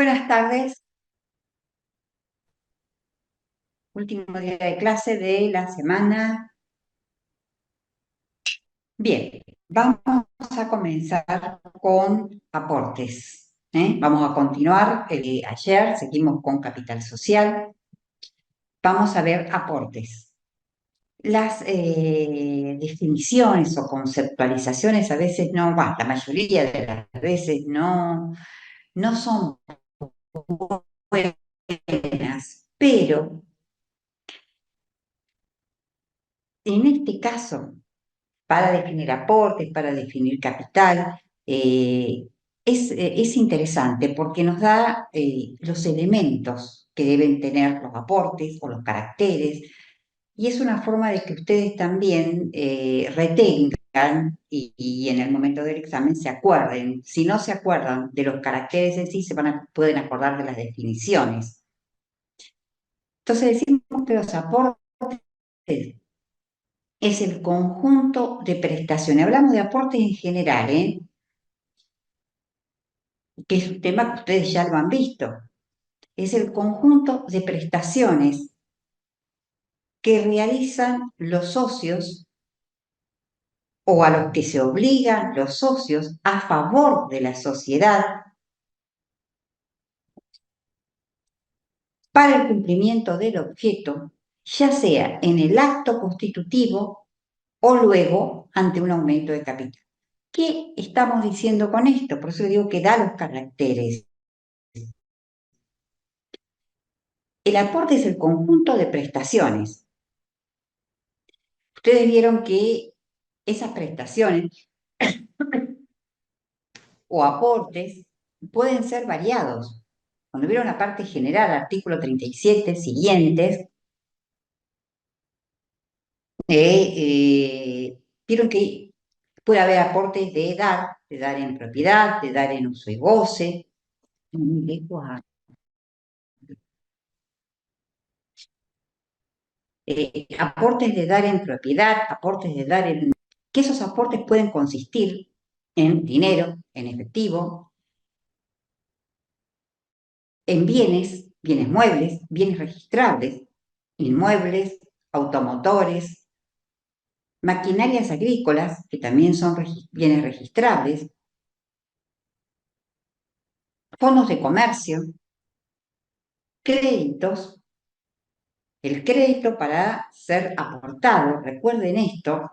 Buenas tardes, último día de clase de la semana. Bien, vamos a comenzar con aportes. Vamos a continuar. Ayer seguimos con capital social. Vamos a ver aportes. Las definiciones o conceptualizaciones a veces no, bueno, la mayoría de las veces no son buenas, pero en este caso para definir aportes, para definir capital. Es interesante porque nos da los elementos que deben tener los aportes o los caracteres, y es una forma de que ustedes también retengan y en el momento del examen se acuerden. Si no se acuerdan de los caracteres en sí, pueden acordar de las definiciones. Entonces decimos que los aportes es el conjunto de prestaciones. Hablamos de aportes en general, que es un tema que ustedes ya lo han visto. Es el conjunto de prestaciones que realizan los socios o a los que se obligan los socios a favor de la sociedad para el cumplimiento del objeto, ya sea en el acto constitutivo o luego ante un aumento de capital. ¿Qué estamos diciendo con esto? Por eso digo que da los caracteres. El aporte es el conjunto de prestaciones. Ustedes vieron que esas prestaciones o aportes pueden ser variados. Cuando vieron la parte general, artículo 37, siguientes, vieron que puede haber aportes de dar en propiedad, de dar en uso y goce. Aportes de dar en propiedad, aportes de dar en... que esos aportes pueden consistir en dinero, en efectivo, en bienes muebles, bienes registrables, inmuebles, automotores, maquinarias agrícolas, que también son bienes registrables, fondos de comercio, créditos, el crédito para ser aportado, recuerden esto,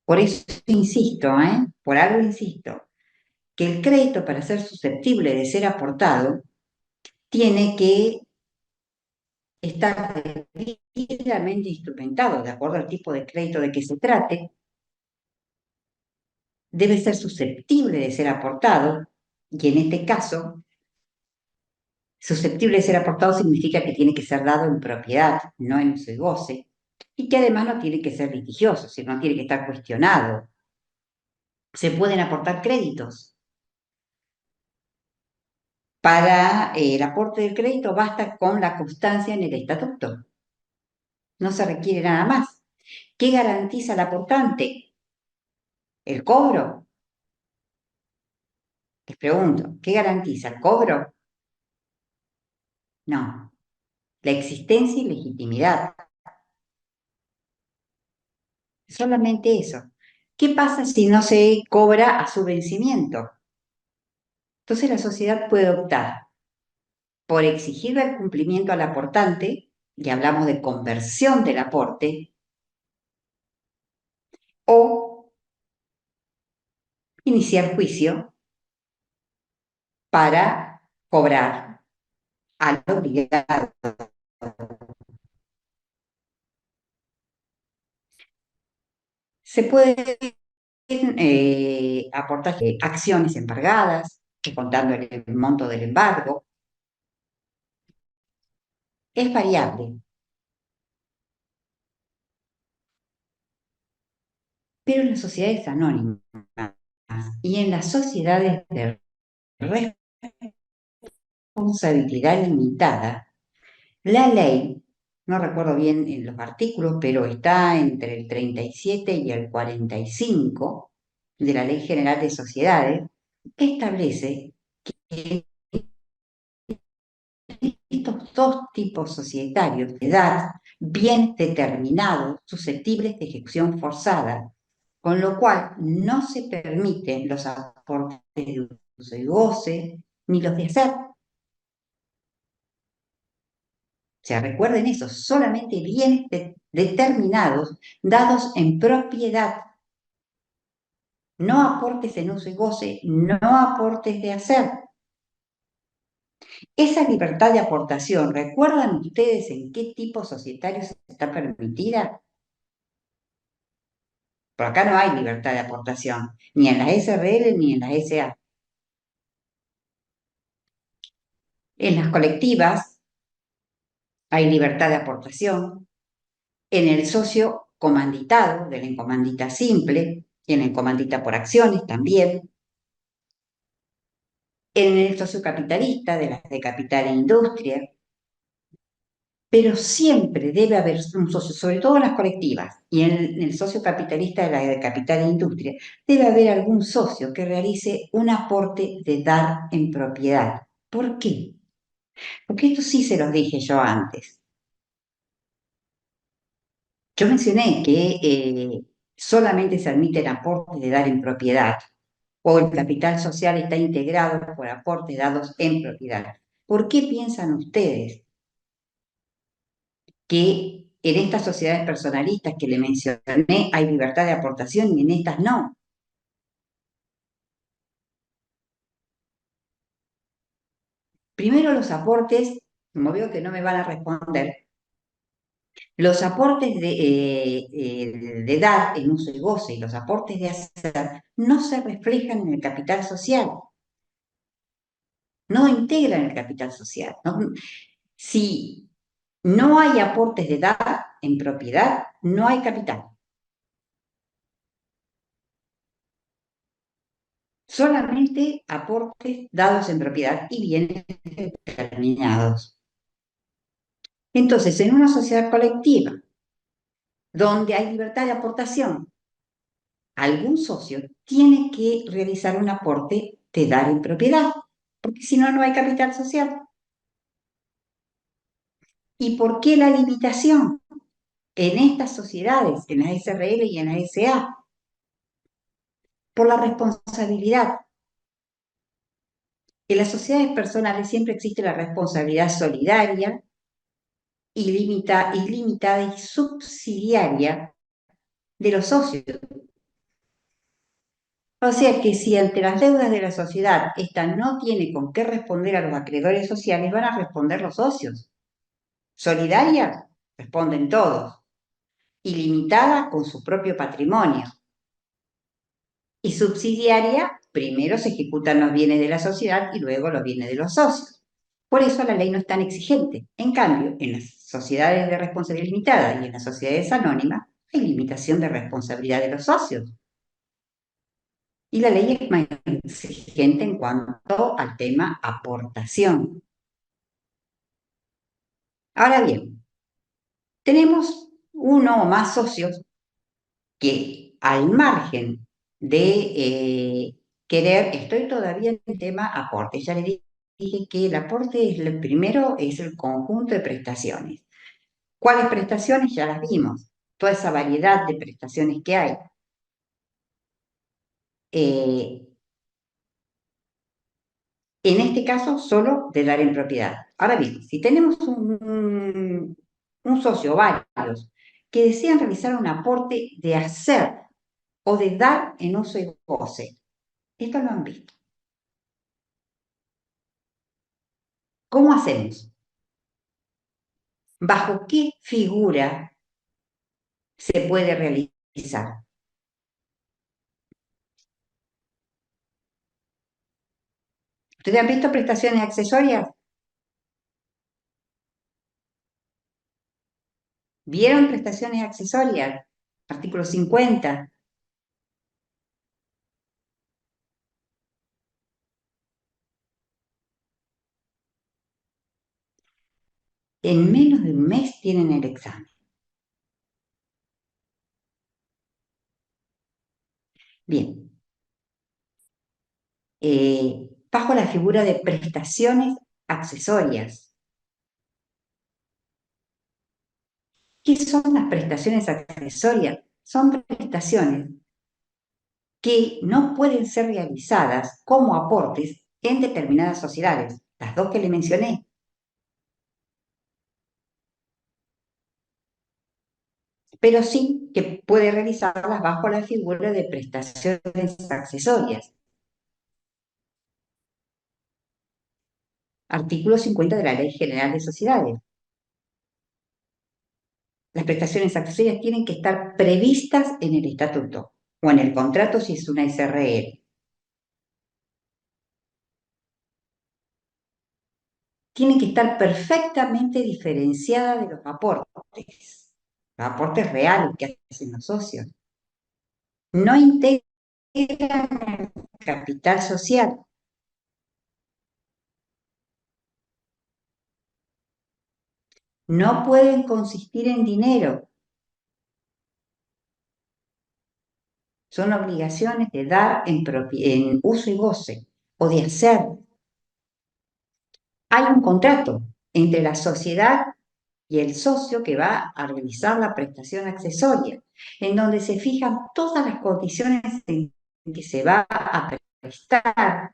por eso insisto, por algo insisto, que el crédito para ser susceptible de ser aportado tiene que estar debidamente instrumentado, de acuerdo al tipo de crédito de que se trate, debe ser susceptible de ser aportado, y en este caso, susceptible de ser aportado significa que tiene que ser dado en propiedad, no en uso y goce, y que además no tiene que ser litigioso, sino no tiene que estar cuestionado. Se pueden aportar créditos. Para el aporte del crédito basta con la constancia en el estatuto. No se requiere nada más. ¿Qué garantiza el aportante? ¿El cobro? Les pregunto, ¿qué garantiza el cobro? No, la existencia y legitimidad. Solamente eso. ¿Qué pasa si no se cobra a su vencimiento? Entonces la sociedad puede optar por exigirle el cumplimiento al aportante, y hablamos de conversión del aporte, o iniciar juicio para cobrar al obligado. Se pueden aportar acciones embargadas, contando el monto del embargo. Es variable, pero en las sociedades anónimas y en las sociedades de responsabilidad limitada, la ley, no recuerdo bien en los artículos, pero está entre el 37 y el 45 de la Ley General de Sociedades, establece que dos tipos societarios de edad bien determinados, susceptibles de ejecución forzada, con lo cual no se permiten los aportes de uso y goce, ni los de hacer. O sea, recuerden eso, solamente bienes determinados, dados en propiedad, no aportes en uso y goce, no aportes de hacer. Esa libertad de aportación, ¿recuerdan ustedes en qué tipo societario está permitida? Por acá no hay libertad de aportación, ni en las SRL ni en las SA. En las colectivas hay libertad de aportación, en el socio comanditado, de la encomandita simple, en la encomandita por acciones también, en el socio capitalista, de las de capital e industria, pero siempre debe haber un socio, sobre todo en las colectivas y en el socio capitalista de la de capital e industria, debe haber algún socio que realice un aporte de dar en propiedad. ¿Por qué? Porque esto sí se los dije yo antes. Yo mencioné que solamente se admiten aportes de dar en propiedad o el capital social está integrado por aportes dados en propiedad. ¿Por qué piensan ustedes que en estas sociedades personalistas que le mencioné hay libertad de aportación y en estas no? Primero los aportes, como veo que no me van a responder, los aportes de dar en uso y goce y los aportes de hacer no se reflejan en el capital social, no integran el capital social. ¿No? Si no hay aportes de dar en propiedad, no hay capital. Solamente aportes dados en propiedad y bienes determinados. Entonces, en una sociedad colectiva, donde hay libertad de aportación, algún socio tiene que realizar un aporte de dar en propiedad, porque si no, no hay capital social. ¿Y por qué la limitación? En estas sociedades, en la SRL y en la SA, por la responsabilidad. En las sociedades personales siempre existe la responsabilidad solidaria, ilimitada y subsidiaria de los socios. O sea que si ante las deudas de la sociedad esta no tiene con qué responder a los acreedores sociales, van a responder los socios. Solidaria, responden todos. Ilimitada con su propio patrimonio. Y subsidiaria, primero se ejecutan los bienes de la sociedad y luego los bienes de los socios. Por eso la ley no es tan exigente. En cambio, en las sociedades de responsabilidad limitada y en las sociedades anónimas, hay limitación de responsabilidad de los socios. Y la ley es más exigente en cuanto al tema aportación. Ahora bien, tenemos uno o más socios que al margen de querer, estoy todavía en el tema aporte, ya le dije que el aporte es el primero, es el conjunto de prestaciones. ¿Cuáles prestaciones? Ya las vimos, toda esa variedad de prestaciones que hay. Eh, en este caso, solo de dar en propiedad. Ahora bien, si tenemos un socio, varios, que desean realizar un aporte de hacer o de dar en uso y goce, esto lo han visto. ¿Cómo hacemos? ¿Bajo qué figura se puede realizar? ¿Ustedes han visto prestaciones accesorias? ¿Vieron prestaciones accesorias? Artículo 50. En menos de un mes tienen el examen. Bien. Bajo la figura de prestaciones accesorias. ¿Qué son las prestaciones accesorias? Son prestaciones que no pueden ser realizadas como aportes en determinadas sociedades, las dos que le mencioné, pero sí que puede realizarlas bajo la figura de prestaciones accesorias. Artículo 50 de la Ley General de Sociedades. Las prestaciones accesorias tienen que estar previstas en el estatuto o en el contrato si es una SRL. Tienen que estar perfectamente diferenciadas de los aportes reales que hacen los socios. No integran el capital social. No pueden consistir en dinero. Son obligaciones de dar en uso y goce o de hacer. Hay un contrato entre la sociedad y el socio que va a realizar la prestación accesoria, en donde se fijan todas las condiciones en que se va a prestar,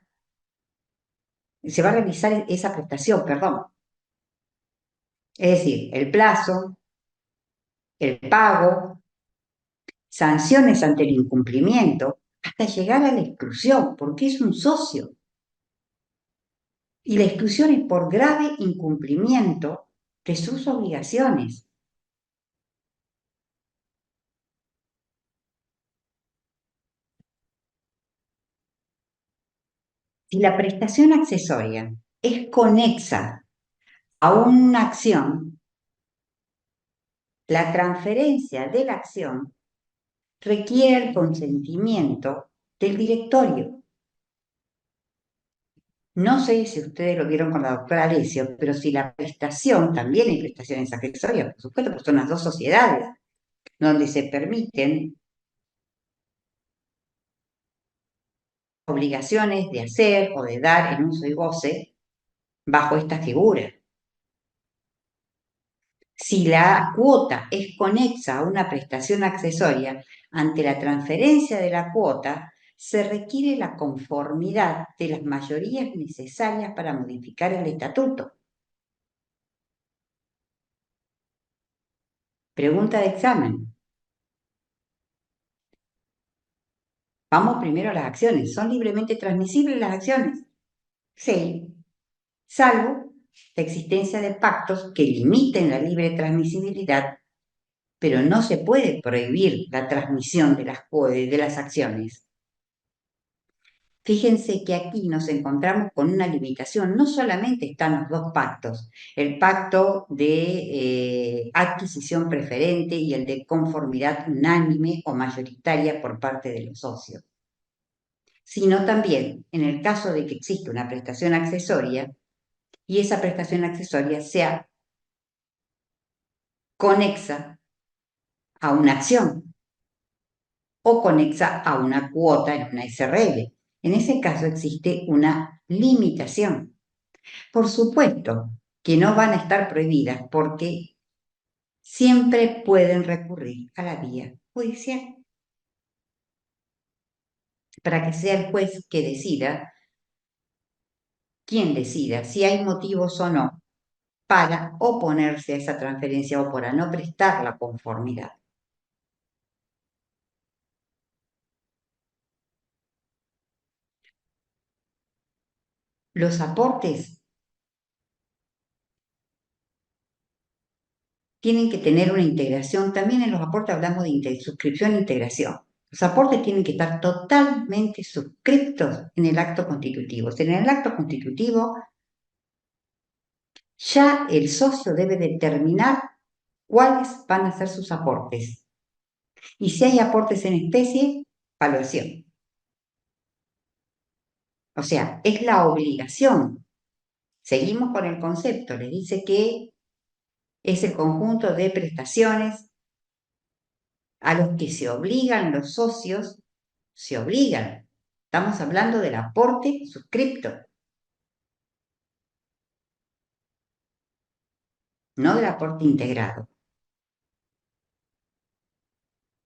se va a realizar esa prestación, perdón. Es decir, el plazo, el pago, sanciones ante el incumplimiento, hasta llegar a la exclusión, porque es un socio. Y la exclusión es por grave incumplimiento de sus obligaciones. Si la prestación accesoria es conexa a una acción, la transferencia de la acción requiere el consentimiento del directorio. No sé si ustedes lo vieron con la doctora Alessio, pero si la prestación, también hay prestaciones accesorias, por supuesto, porque son las dos sociedades, donde se permiten obligaciones de hacer o de dar en uso y goce bajo esta figura. Si la cuota es conexa a una prestación accesoria, ante la transferencia de la cuota se requiere la conformidad de las mayorías necesarias para modificar el estatuto. Pregunta de examen. Vamos primero a las acciones. ¿Son libremente transmisibles las acciones? Sí, salvo la existencia de pactos que limiten la libre transmisibilidad, pero no se puede prohibir la transmisión de las acciones. Fíjense que aquí nos encontramos con una limitación. No solamente están los dos pactos, el pacto de adquisición preferente y el de conformidad unánime o mayoritaria por parte de los socios, sino también en el caso de que exista una prestación accesoria y esa prestación accesoria sea conexa a una acción o conexa a una cuota en una SRL. En ese caso existe una limitación. Por supuesto que no van a estar prohibidas porque siempre pueden recurrir a la vía judicial para que sea el juez que decida, quien decida si hay motivos o no para oponerse a esa transferencia o para no prestar la conformidad. Los aportes tienen que tener una integración. También en los aportes hablamos de suscripción e integración. Los aportes tienen que estar totalmente suscriptos en el acto constitutivo. En el acto constitutivo ya el socio debe determinar cuáles van a ser sus aportes. Y si hay aportes en especie, valuación. O sea, es la obligación. Seguimos con el concepto. Les dice que es el conjunto de prestaciones a los que se obligan los socios, se obligan. Estamos hablando del aporte suscripto, no del aporte integrado.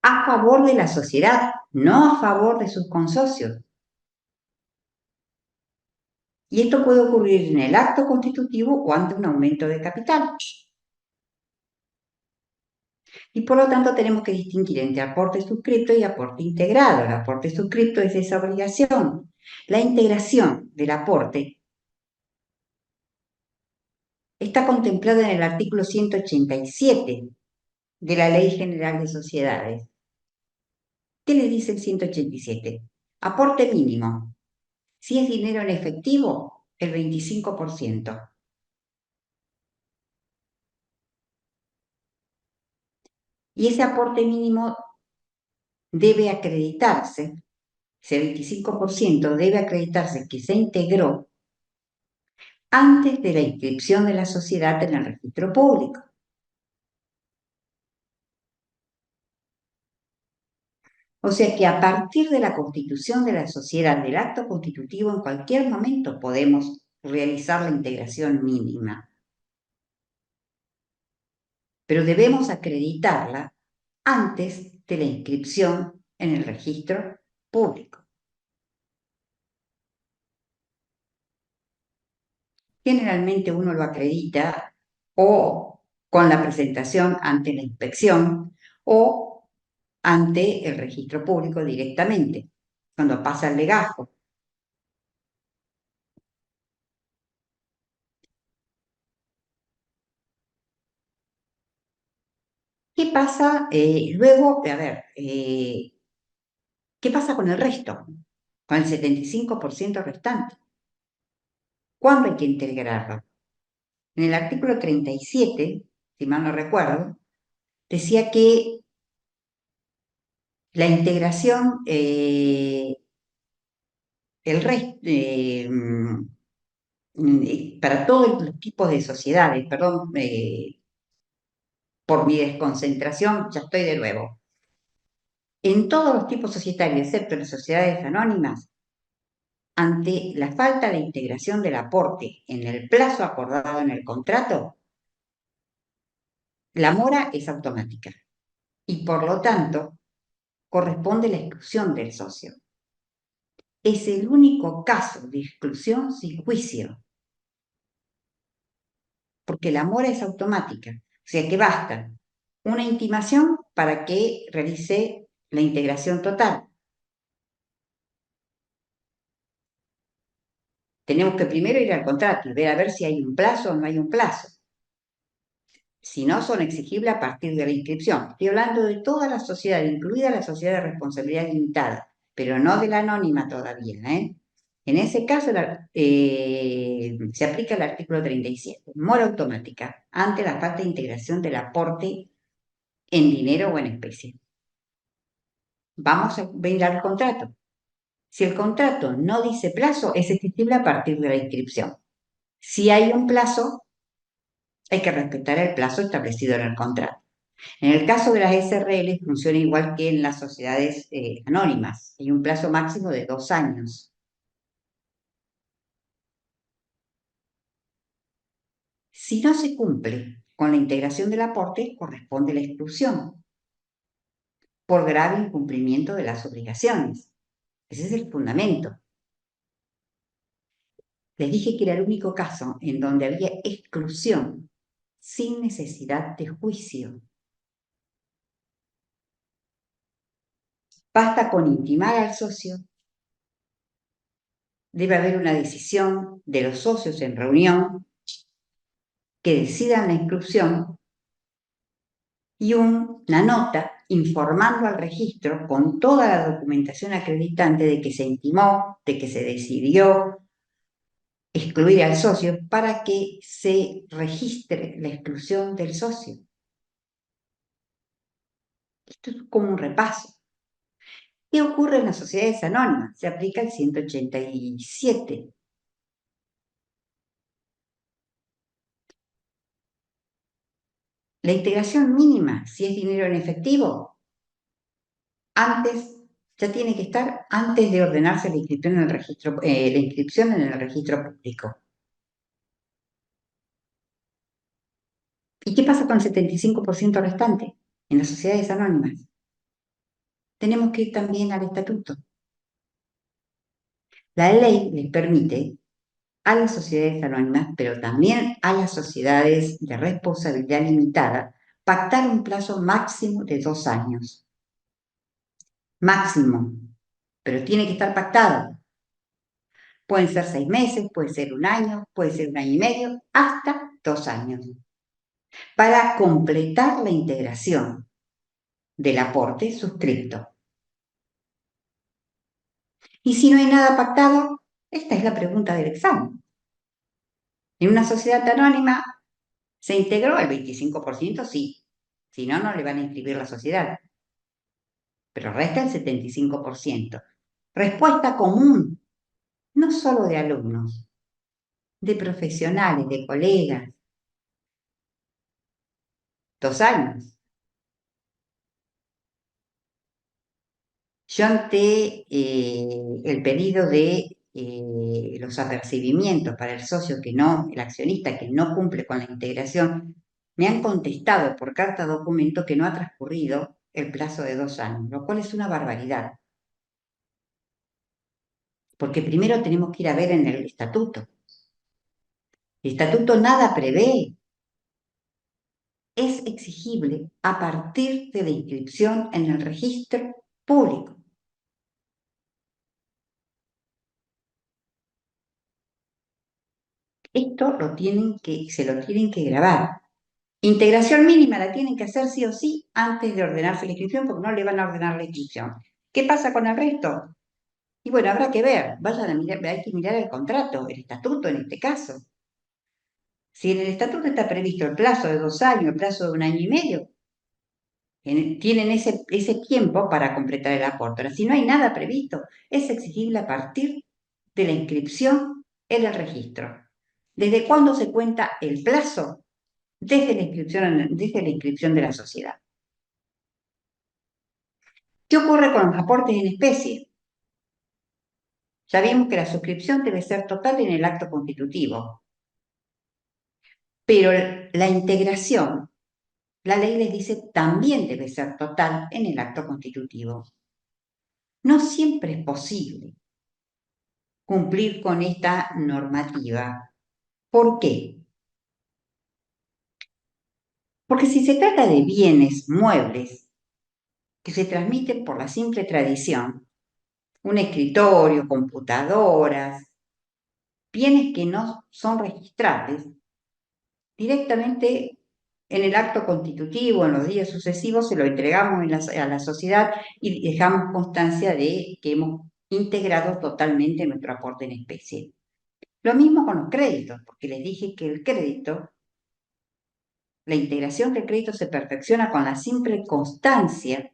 a favor de la sociedad, no a favor de sus consocios. Y esto puede ocurrir en el acto constitutivo o ante un aumento de capital. Y por lo tanto tenemos que distinguir entre aporte suscripto y aporte integrado. El aporte suscripto es esa obligación. La integración del aporte está contemplada en el artículo 187 de la Ley General de Sociedades. ¿Qué le dice el 187? Aporte mínimo. Si es dinero en efectivo, el 25%. Y ese aporte mínimo debe acreditarse, ese 25% debe acreditarse que se integró antes de la inscripción de la sociedad en el registro público. O sea que a partir de la constitución de la sociedad, del acto constitutivo, en cualquier momento podemos realizar la integración mínima. Pero debemos acreditarla antes de la inscripción en el registro público. Generalmente uno lo acredita o con la presentación ante la inspección o ante el registro público directamente, cuando pasa el legajo. ¿Qué pasa luego? A ver, ¿qué pasa con el resto? Con el 75% restante. ¿Cuándo hay que integrarlo? En el artículo 37, si mal no recuerdo, decía que la integración, el resto, para todos los tipos de sociedades, perdón, por mi desconcentración, ya estoy de nuevo. En todos los tipos societarios, excepto en las sociedades anónimas, ante la falta de integración del aporte en el plazo acordado en el contrato, la mora es automática y por lo tanto corresponde la exclusión del socio. Es el único caso de exclusión sin juicio, porque la mora es automática, o sea que basta una intimación para que realice la integración total. Tenemos que primero ir al contrato y ver a ver si hay un plazo o no hay un plazo. Si no, son exigibles a partir de la inscripción. Estoy hablando de toda la sociedad, incluida la sociedad de responsabilidad limitada, pero no de la anónima todavía. En ese caso se aplica el artículo 37, mora automática, ante la falta de integración del aporte en dinero o en especie. Vamos a ver al contrato. Si el contrato no dice plazo, es exigible a partir de la inscripción. Si hay un plazo, hay que respetar el plazo establecido en el contrato. En el caso de las SRL funciona igual que en las sociedades anónimas. Hay un plazo máximo de 2 años. Si no se cumple con la integración del aporte, corresponde la exclusión por grave incumplimiento de las obligaciones. Ese es el fundamento. Les dije que era el único caso en donde había exclusión sin necesidad de juicio. Basta con intimar al socio. Debe haber una decisión de los socios en reunión que decidan la exclusión y una nota informando al registro con toda la documentación acreditante de que se intimó, de que se decidió excluir al socio para que se registre la exclusión del socio. Esto es como un repaso. ¿Qué ocurre en las sociedades anónimas? Se aplica el 187. La integración mínima, si es dinero en efectivo, antes, ya tiene que estar antes de ordenarse la inscripción en el registro, la inscripción en el registro público. ¿Y qué pasa con el 75% restante en las sociedades anónimas? tenemos que ir también al estatuto. La ley les permite a las sociedades anónimas, pero también a las sociedades de responsabilidad limitada, pactar un plazo máximo de 2 años. Máximo, pero tiene que estar pactado. Pueden ser 6 meses, puede ser 1 año, puede ser 1 año y medio, hasta 2 años, para completar la integración del aporte suscripto. Y si no hay nada pactado, esta es la pregunta del examen. En una sociedad anónima, ¿se integró el 25%? Sí. Si no, no le van a inscribir la sociedad. Pero resta el 75%. Respuesta común, no solo de alumnos, de profesionales, de colegas. 2 años. Yo ante el pedido de los apercibimientos para el socio que no, el accionista que no cumple con la integración, me han contestado por carta documento que no ha transcurrido el plazo de 2 años, lo cual es una barbaridad. Porque primero tenemos que ir a ver en el estatuto. El estatuto nada prevé. Es exigible a partir de la inscripción en el registro público. Esto se lo tienen que grabar. Integración mínima la tienen que hacer sí o sí antes de ordenarse la inscripción, porque no le van a ordenar la inscripción. ¿Qué pasa con el resto? Y bueno, habrá que ver, vayan a mirar, hay que mirar el contrato, el estatuto en este caso. Si en el estatuto está previsto el plazo de 2 años, el plazo de 1 año y medio, tienen ese tiempo para completar el aporte. Ahora, si no hay nada previsto, es exigible a partir de la inscripción en el registro. ¿Desde cuándo se cuenta el plazo? Desde la inscripción de la sociedad. ¿Qué ocurre con los aportes en especie? Ya vimos que la suscripción debe ser total en el acto constitutivo, pero la integración, la ley les dice, también debe ser total en el acto constitutivo. No siempre es posible cumplir con esta normativa. ¿Por qué? Porque si se trata de bienes muebles que se transmiten por la simple tradición, un escritorio, computadoras, bienes que no son registrables, directamente en el acto constitutivo, en los días sucesivos, se lo entregamos a la sociedad y dejamos constancia de que hemos integrado totalmente nuestro aporte en especie. Lo mismo con los créditos, porque les dije que el crédito, la integración del crédito se perfecciona con la simple constancia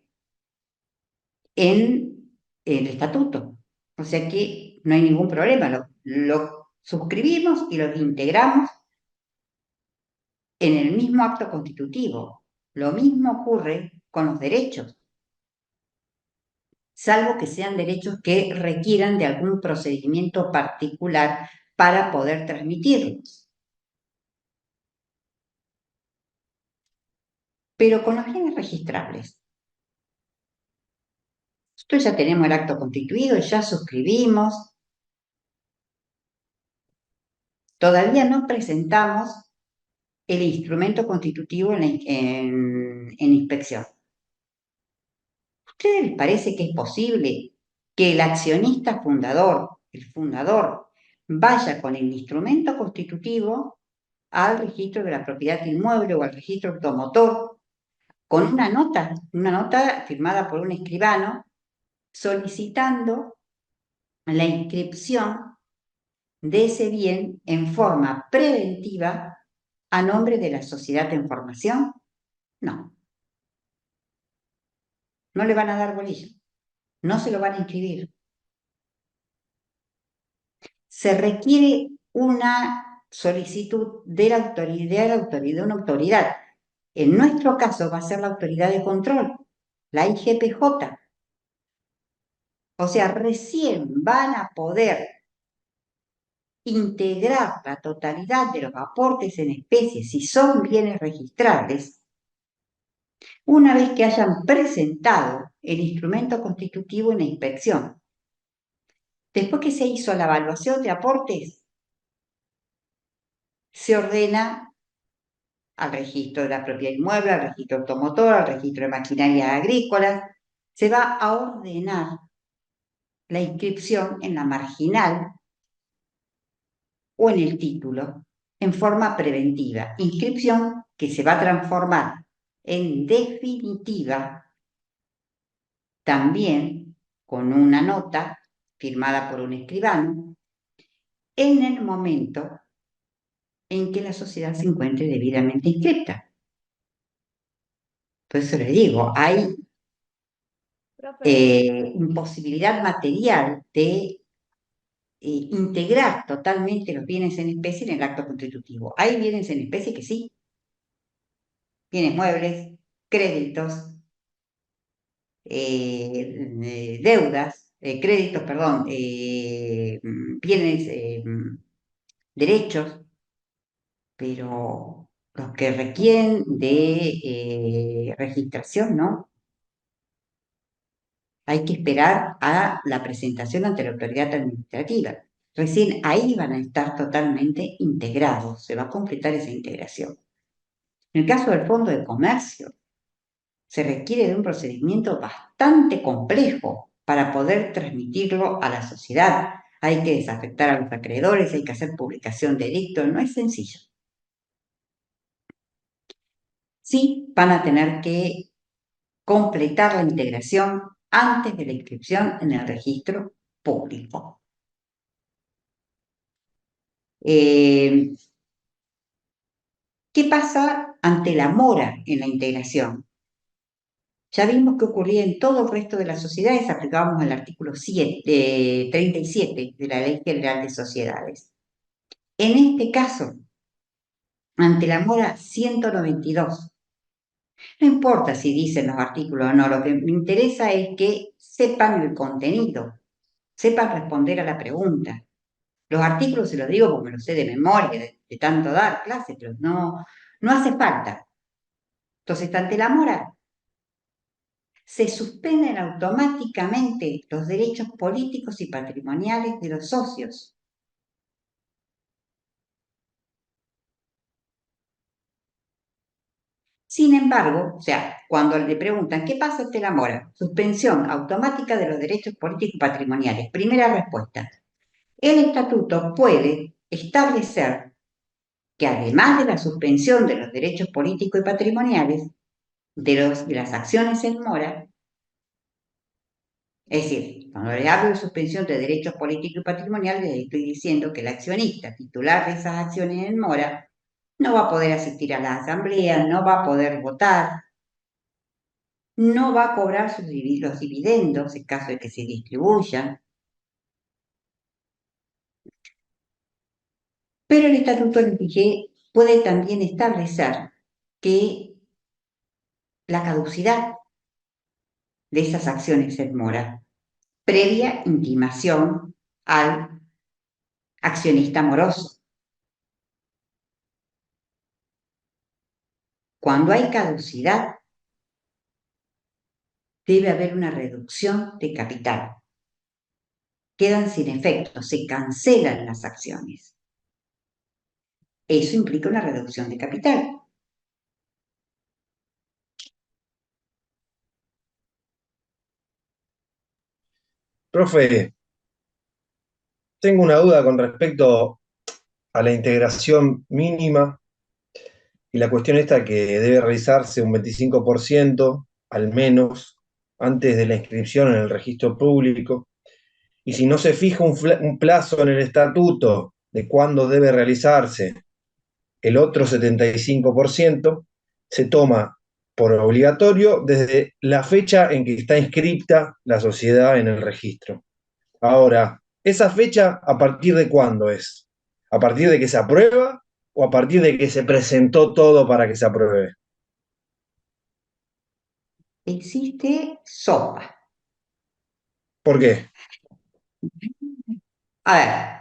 en el estatuto. O sea que no hay ningún problema, lo suscribimos y lo integramos en el mismo acto constitutivo. Lo mismo ocurre con los derechos, salvo que sean derechos que requieran de algún procedimiento particular para poder transmitirlos. Pero con los bienes registrables, nosotros ya tenemos el acto constituido, ya suscribimos, todavía no presentamos el instrumento constitutivo en inspección. ¿A ustedes les parece que es posible que el accionista fundador, el fundador, vaya con el instrumento constitutivo al registro de la propiedad inmueble o al registro automotor con una nota firmada por un escribano, solicitando la inscripción de ese bien en forma preventiva a nombre de la sociedad de información? No, no le van a dar bolilla, no se lo van a inscribir. Se requiere una solicitud de la autoridad, de una autoridad. En nuestro caso va a ser la autoridad de control, la IGPJ. O sea, recién van a poder integrar la totalidad de los aportes en especie, si son bienes registrables, una vez que hayan presentado el instrumento constitutivo en la inspección. Después que se hizo la evaluación de aportes, se ordena al registro de la propiedad inmueble, al registro automotor, al registro de maquinaria agrícola. Se va a ordenar la inscripción en la marginal o en el título en forma preventiva. Inscripción que se va a transformar en definitiva también con una nota firmada por un escribano en el momento en que la sociedad se encuentre debidamente inscripta. Por eso les digo, hay imposibilidad material de integrar totalmente los bienes en especie en el acto constitutivo. Hay bienes en especie que sí, bienes muebles, créditos, deudas, créditos, perdón, bienes, derechos, pero los que requieren de registración, ¿no? Hay que esperar a la presentación ante la autoridad administrativa. Recién ahí van a estar totalmente integrados, se va a completar esa integración. En el caso del Fondo de Comercio, se requiere de un procedimiento bastante complejo para poder transmitirlo a la sociedad. Hay que desafectar a los acreedores, hay que hacer publicación de edicto, no es sencillo. Sí, van a tener que completar la integración antes de la inscripción en el registro público. ¿Qué pasa ante la mora en la integración? Ya vimos que ocurría en todo el resto de las sociedades, aplicábamos el artículo 37 de la Ley General de Sociedades. En este caso, ante la mora 192, no importa si dicen los artículos o no, lo que me interesa es que sepan el contenido, sepan responder a la pregunta. Los artículos se los digo porque me los sé de memoria, de tanto dar clases, pero no hace falta. Entonces, ante la mora, se suspenden automáticamente los derechos políticos y patrimoniales de los socios. Sin embargo, o sea, cuando le preguntan, ¿qué pasa ante la mora? Suspensión automática de los derechos políticos y patrimoniales. Primera respuesta. El estatuto puede establecer que además de la suspensión de los derechos políticos y patrimoniales, de las acciones en mora, es decir, cuando le hablo de suspensión de derechos políticos y patrimoniales, les estoy diciendo que el accionista titular de esas acciones en mora no va a poder asistir a la asamblea, no va a poder votar, no va a cobrar los dividendos en caso de que se distribuyan. Pero el Estatuto del PG puede también establecer que la caducidad de esas acciones en mora, previa intimación al accionista moroso. Cuando hay caducidad, debe haber una reducción de capital. Quedan sin efecto, se cancelan las acciones. Eso implica una reducción de capital. Profe, tengo una duda con respecto a la integración mínima y la cuestión esta que debe realizarse un 25% al menos antes de la inscripción en el registro público. Y si no se fija un plazo en el estatuto de cuándo debe realizarse el otro 75%, se toma por obligatorio desde la fecha en que está inscripta la sociedad en el registro. Ahora, ¿esa fecha a partir de cuándo es? ¿A partir de que se aprueba o a partir de que se presentó todo para que se apruebe? Existe sopa. ¿Por qué? A ver,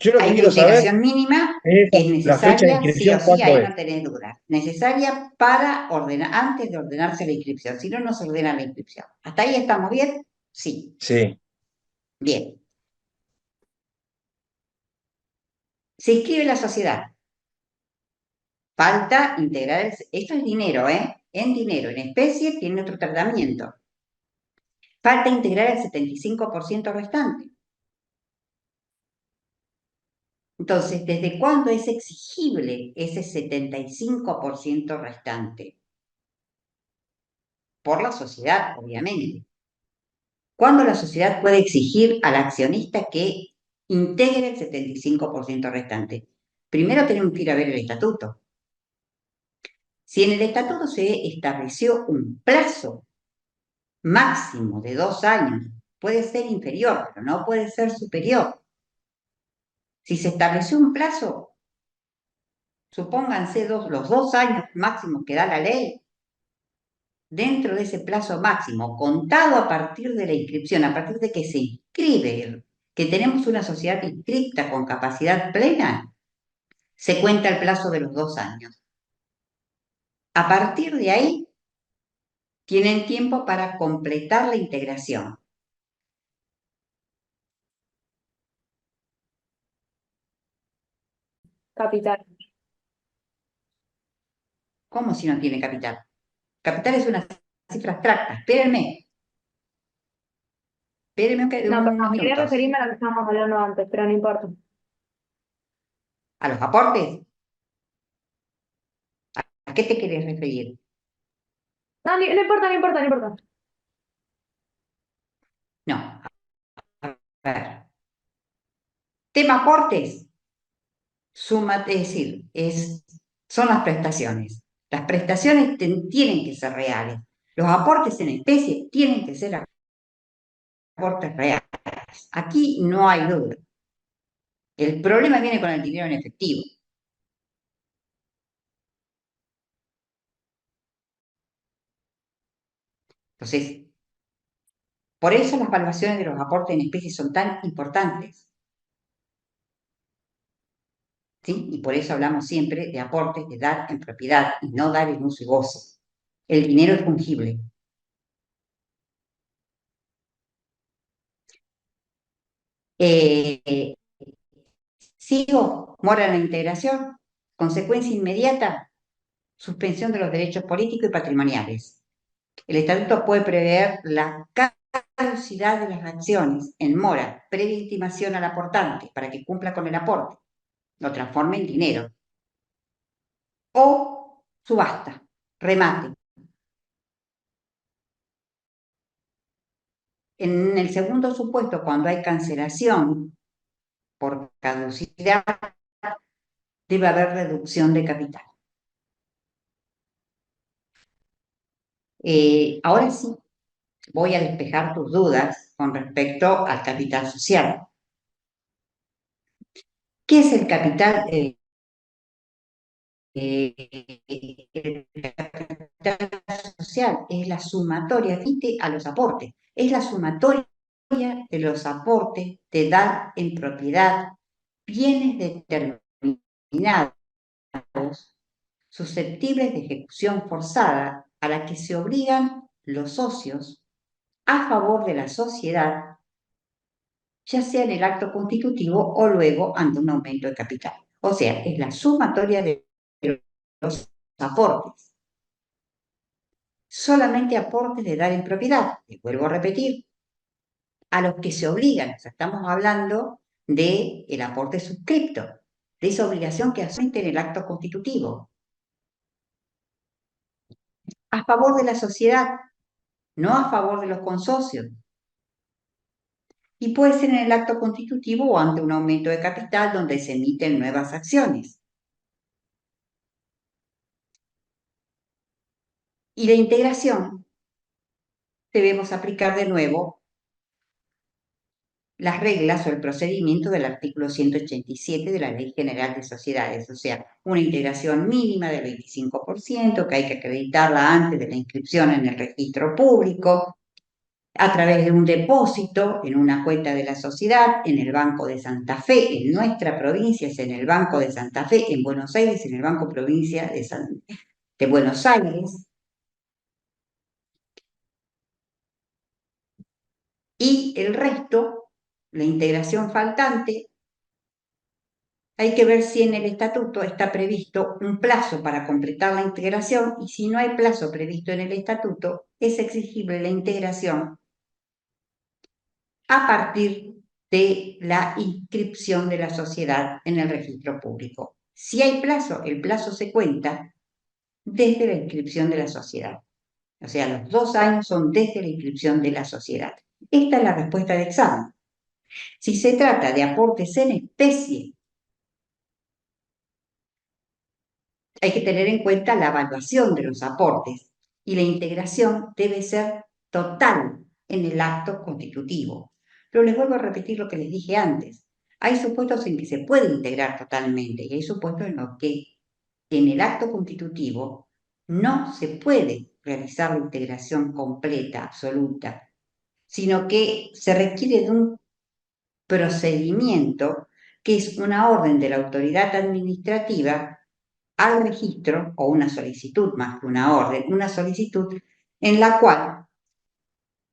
Yo lo que Hay una quiero saber integración mínima es que es la fecha de necesaria, sí inscripción, o sí, ¿cuándo ahí es? no tenés dudas. Necesaria para ordenar, antes de ordenarse la inscripción, si no, no se ordena la inscripción. ¿Hasta ahí estamos bien? Sí, Sí, bien. Se inscribe la sociedad. Falta integrar, esto es dinero, ¿eh? En dinero, en especie, tiene otro tratamiento. Falta integrar el 75% restante. Entonces, ¿desde cuándo es exigible ese 75% restante? Por la sociedad, obviamente. ¿Cuándo la sociedad puede exigir al accionista que integre el 75% restante? Primero tenemos que ir a ver el estatuto. Si en el estatuto se estableció un plazo máximo de 2 años, puede ser inferior, pero no puede ser superior. Si se estableció un plazo, supónganse los 2 años máximos que da la ley, dentro de ese plazo máximo, contado a partir de la inscripción, a partir de que se inscribe, que tenemos una sociedad inscripta con capacidad plena, se cuenta el plazo de los 2 años. A partir de ahí, tienen tiempo para completar la integración. Capital. ¿Cómo si no tiene capital? Capital es una cifra abstracta. Espérenme No, unos perdón, quería minutos. referirme a lo que estábamos hablando antes, pero no importa. ¿A los aportes? ¿A qué te querés referir? No, no importa, no importa, no importa. No. A ver. Tema aportes. Suma, es decir, son las prestaciones. Las prestaciones tienen que ser reales. Los aportes en especie tienen que ser aportes reales. Aquí no hay duda. El problema viene con el dinero en efectivo. Entonces, por eso las valuaciones de los aportes en especie son tan importantes. ¿Sí? Y por eso hablamos siempre de aportes de dar en propiedad y no dar en uso y goce. El dinero es fungible. Eh, Sigo, mora en la integración, consecuencia inmediata, suspensión de los derechos políticos y patrimoniales. El estatuto puede prever la caducidad de las acciones en mora, previa intimación al aportante para que cumpla con el aporte, lo transforme en dinero. O subasta, remate. En el segundo supuesto, cuando hay cancelación por caducidad, debe haber reducción de capital. Ahora sí, voy a despejar tus dudas con respecto al capital social. ¿Qué es el capital? El capital social es la sumatoria frente a los aportes, es la sumatoria de los aportes de dar en propiedad bienes determinados susceptibles de ejecución forzada a la que se obligan los socios a favor de la sociedad, ya sea en el acto constitutivo o luego ante un aumento de capital. O sea, es la sumatoria de los aportes. Solamente aportes de dar en propiedad, les vuelvo a repetir, a los que se obligan, o sea, estamos hablando del aporte suscripto, de esa obligación que asume en el acto constitutivo, a favor de la sociedad, no a favor de los consorcios. Y puede ser en el acto constitutivo o ante un aumento de capital donde se emiten nuevas acciones. Y la integración, debemos aplicar de nuevo las reglas o el procedimiento del artículo 187 de la Ley General de Sociedades, o sea, una integración mínima del 25%, que hay que acreditarla antes de la inscripción en el registro público, a través de un depósito en una cuenta de la sociedad, en el Banco de Santa Fe, en nuestra provincia es en el Banco de Santa Fe, en Buenos Aires, en el Banco Provincia de Buenos Aires, y el resto, la integración faltante, hay que ver si en el estatuto está previsto un plazo para completar la integración y si no hay plazo previsto en el estatuto, es exigible la integración a partir de la inscripción de la sociedad en el registro público. Si hay plazo, el plazo se cuenta desde la inscripción de la sociedad. O sea, los 2 años son desde la inscripción de la sociedad. Esta es la respuesta de examen. Si se trata de aportes en especie, hay que tener en cuenta la evaluación de los aportes y la integración debe ser total en el acto constitutivo. Pero les vuelvo a repetir lo que les dije antes. Hay supuestos en que se puede integrar totalmente y hay supuestos en los que en el acto constitutivo no se puede realizar la integración completa, absoluta, sino que se requiere de un procedimiento que es una orden de la autoridad administrativa al registro, o una solicitud más que una orden, una solicitud en la cual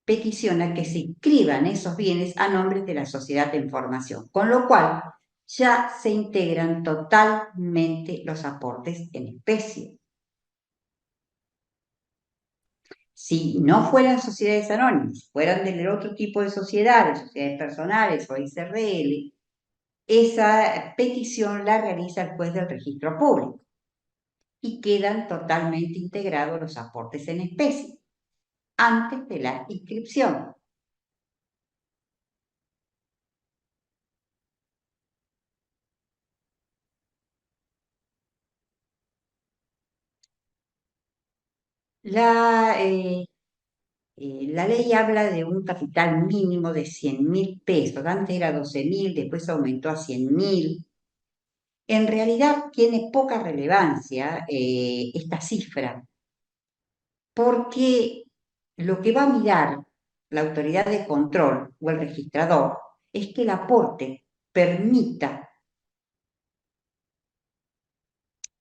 peticiona que se inscriban esos bienes a nombre de la sociedad en formación, con lo cual ya se integran totalmente los aportes en especie. Si no fueran sociedades anónimas, fueran del otro tipo de sociedades, sociedades personales o SRL, esa petición la realiza el juez del registro público y quedan totalmente integrados los aportes en especie antes de la inscripción. La ley habla de un capital mínimo de 100.000 pesos. Antes era 12.000, después aumentó a 100.000. En realidad tiene poca relevancia esta cifra, porque lo que va a mirar la autoridad de control o el registrador es que el aporte permita,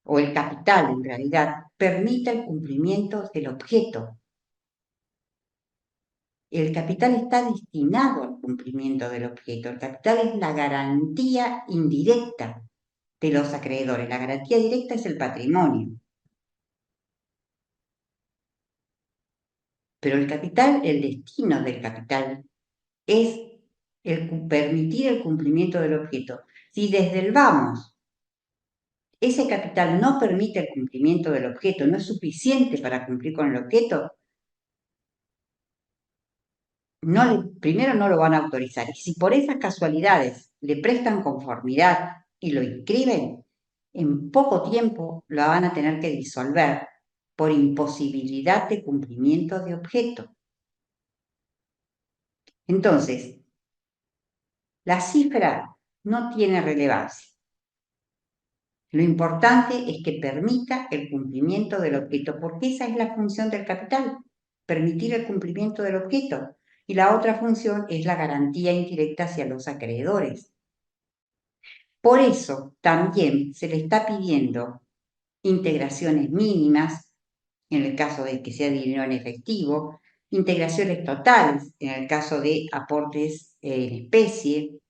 o el capital en realidad, permita el cumplimiento del objeto. El capital está destinado al cumplimiento del objeto. El capital es la garantía indirecta de los acreedores. La garantía directa es el patrimonio. Pero el capital, el destino del capital es permitir el cumplimiento del objeto. Si desde el vamos ese capital no permite el cumplimiento del objeto, no es suficiente para cumplir con el objeto, primero no lo van a autorizar. Y si por esas casualidades le prestan conformidad y lo inscriben, en poco tiempo lo van a tener que disolver por imposibilidad de cumplimiento de objeto. Entonces, la cifra no tiene relevancia. Lo importante es que permita el cumplimiento del objeto, porque esa es la función del capital, permitir el cumplimiento del objeto. Y la otra función es la garantía indirecta hacia los acreedores. Por eso también se le está pidiendo integraciones mínimas, en el caso de que sea dinero en efectivo, integraciones totales, en el caso de aportes en especie,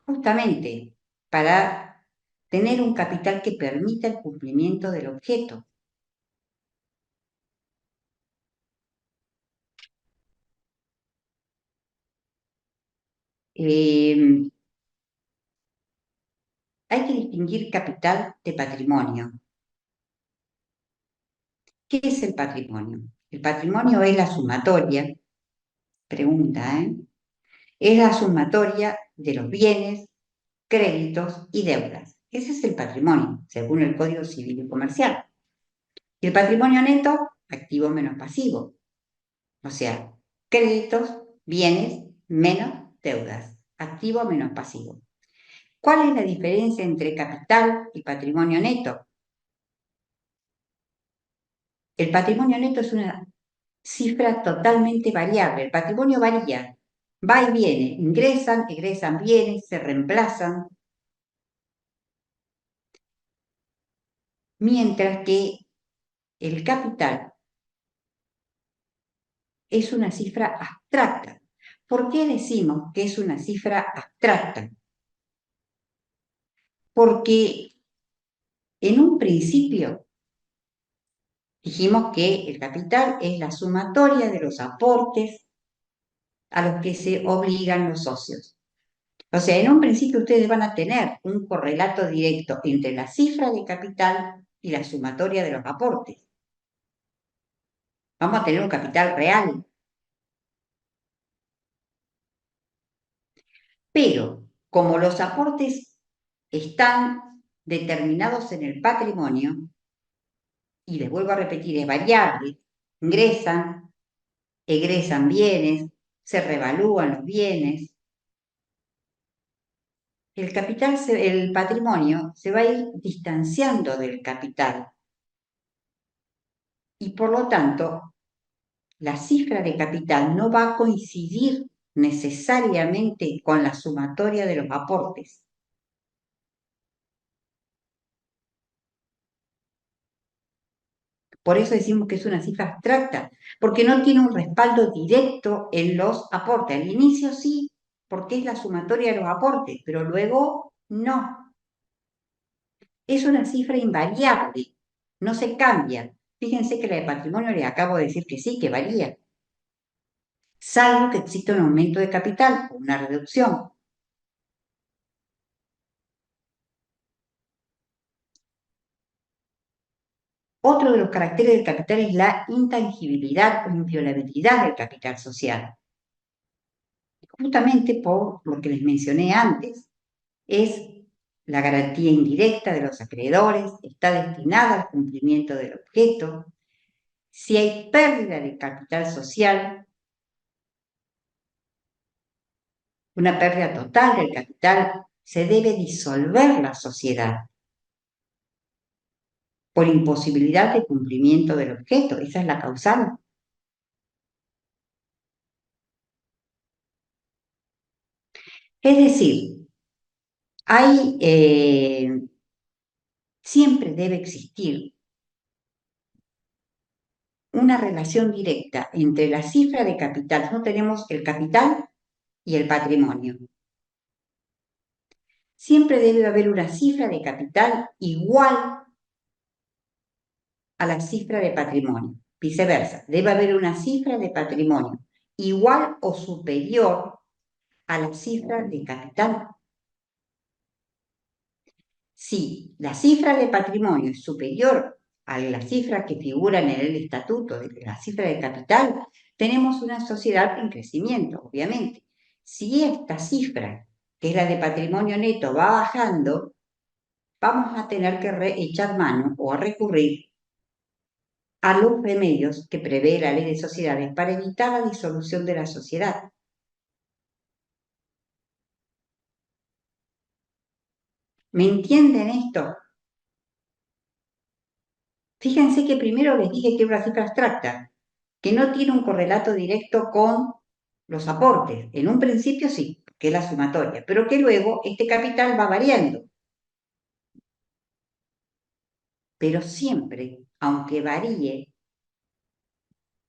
justamente para tener un capital que permita el cumplimiento del objeto. Hay que distinguir capital de patrimonio. ¿Qué es el patrimonio? El patrimonio es la sumatoria, pregunta, es la sumatoria de los bienes, créditos y deudas. Ese es el patrimonio, según el Código Civil y Comercial. Y el patrimonio neto, activo menos pasivo. O sea, créditos, bienes menos deudas, activo menos pasivo. ¿Cuál es la diferencia entre capital y patrimonio neto? El patrimonio neto es una cifra totalmente variable. El patrimonio varía, va y viene, ingresan, egresan bienes, se reemplazan, mientras que el capital es una cifra abstracta. ¿Por qué decimos que es una cifra abstracta? Porque en un principio dijimos que el capital es la sumatoria de los aportes a los que se obligan los socios. O sea, en un principio ustedes van a tener un correlato directo entre la cifra de capital y la sumatoria de los aportes. Vamos a tener un capital real. Pero como los aportes están determinados en el patrimonio, y les vuelvo a repetir, es variable, ingresan, egresan bienes, se revalúan los bienes, el patrimonio se va a ir distanciando del capital y por lo tanto la cifra de capital no va a coincidir necesariamente con la sumatoria de los aportes. Por eso decimos que es una cifra abstracta, porque no tiene un respaldo directo en los aportes. Al inicio sí, porque es la sumatoria de los aportes, pero luego no. Es una cifra invariable, no se cambia. Fíjense que la de patrimonio les acabo de decir que sí, que varía, salvo que exista un aumento de capital o una reducción. Otro de los caracteres del capital es la intangibilidad o inviolabilidad del capital social. Justamente por lo que les mencioné antes, es la garantía indirecta de los acreedores, está destinada al cumplimiento del objeto. Si hay pérdida de capital social, una pérdida total del capital, se debe disolver la sociedad por imposibilidad de cumplimiento del objeto. Esa es la causal. Es decir, siempre debe existir una relación directa entre la cifra de capital. No tenemos el capital y el patrimonio. Siempre debe haber una cifra de capital igual a la cifra de patrimonio. Viceversa, debe haber una cifra de patrimonio igual o superior a la cifra de capital. Si la cifra de patrimonio es superior a la cifra que figura en el estatuto de la cifra de capital, tenemos una sociedad en crecimiento, obviamente. Si esta cifra, que es la de patrimonio neto, va bajando, vamos a tener que echar mano o a recurrir a los remedios que prevé la ley de sociedades para evitar la disolución de la sociedad. ¿Me entienden esto? Fíjense que primero les dije que era una cifra abstracta, que no tiene un correlato directo con los aportes. En un principio sí, que es la sumatoria, pero que luego este capital va variando. Pero siempre, aunque varíe,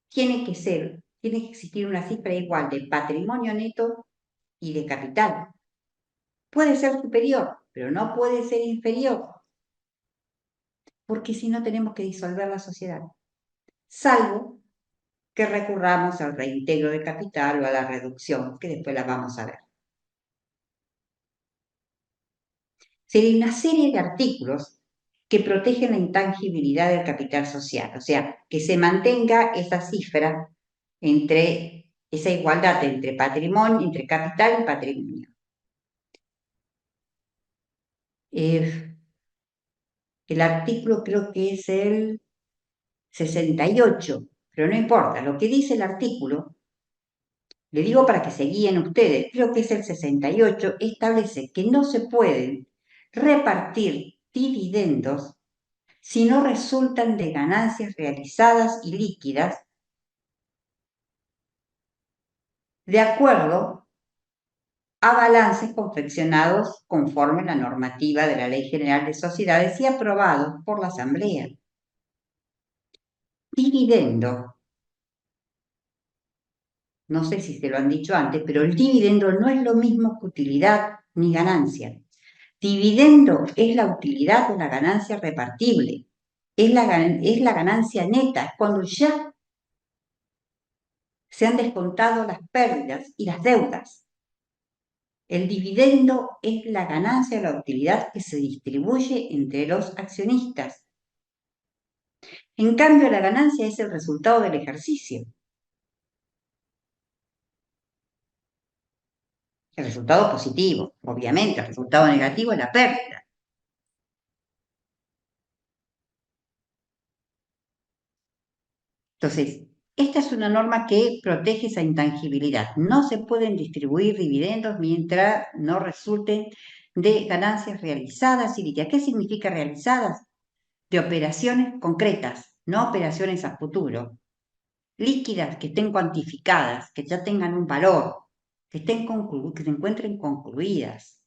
tiene que existir una cifra igual de patrimonio neto y de capital. Puede ser superior, pero no puede ser inferior, porque si no tenemos que disolver la sociedad, salvo que recurramos al reintegro de capital o a la reducción, que después la vamos a ver. Sería una serie de artículos que protegen la intangibilidad del capital social, o sea, que se mantenga esa cifra entre esa igualdad entre patrimonio, entre capital y patrimonio. El artículo creo que es el 68, pero no importa, lo que dice el artículo, le digo para que se guíen ustedes, creo que es el 68, establece que no se pueden repartir dividendos si no resultan de ganancias realizadas y líquidas de acuerdo a balances confeccionados conforme la normativa de la Ley General de Sociedades y aprobados por la Asamblea. Dividendo. No sé si se lo han dicho antes, pero el dividendo no es lo mismo que utilidad ni ganancia. Dividendo es la utilidad de la ganancia repartible, es la ganancia neta, es cuando ya se han descontado las pérdidas y las deudas. El dividendo es la ganancia o la utilidad que se distribuye entre los accionistas. En cambio, la ganancia es el resultado del ejercicio. El resultado positivo, obviamente, el resultado negativo es la pérdida. Entonces, esta es una norma que protege esa intangibilidad. No se pueden distribuir dividendos mientras no resulten de ganancias realizadas y líquidas. ¿Qué significa realizadas? De operaciones concretas, no operaciones a futuro. Líquidas que estén cuantificadas, que ya tengan un valor, que se encuentren concluidas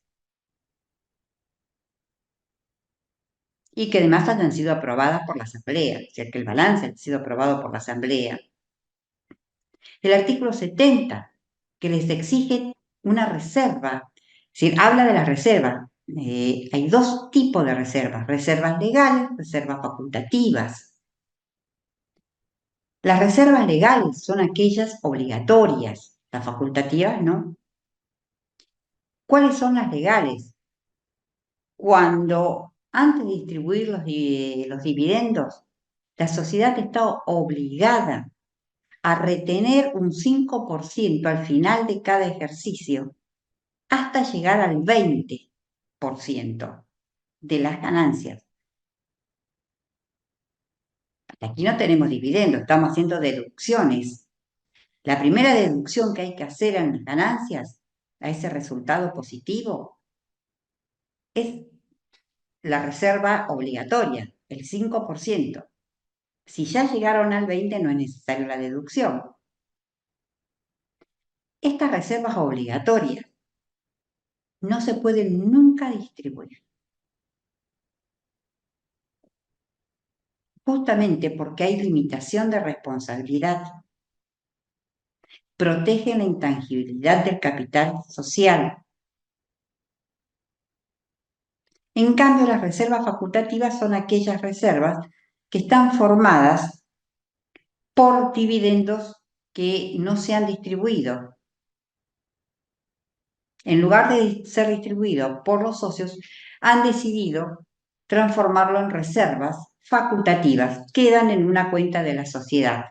y que además hayan sido aprobadas por la Asamblea, o sea, que el balance haya sido aprobado por la Asamblea. El artículo 70, que les exige una reserva, es decir, habla de las reservas. Hay dos tipos de reservas legales, reservas facultativas. Las reservas legales son aquellas obligatorias, las facultativas no. ¿Cuáles son las legales? Cuando antes de distribuir los dividendos, la sociedad está obligada a retener un 5% al final de cada ejercicio hasta llegar al 20% de las ganancias. Aquí no tenemos dividendos, estamos haciendo deducciones. La primera deducción que hay que hacer en las ganancias a ese resultado positivo es la reserva obligatoria, el 5%. Si ya llegaron al 20% no es necesaria la deducción. Estas reservas obligatorias no se pueden nunca distribuir, justamente porque hay limitación de responsabilidad. Protegen la intangibilidad del capital social. En cambio, las reservas facultativas son aquellas reservas que están formadas por dividendos que no se han distribuido. En lugar de ser distribuido por los socios, han decidido transformarlo en reservas facultativas. Quedan en una cuenta de la sociedad.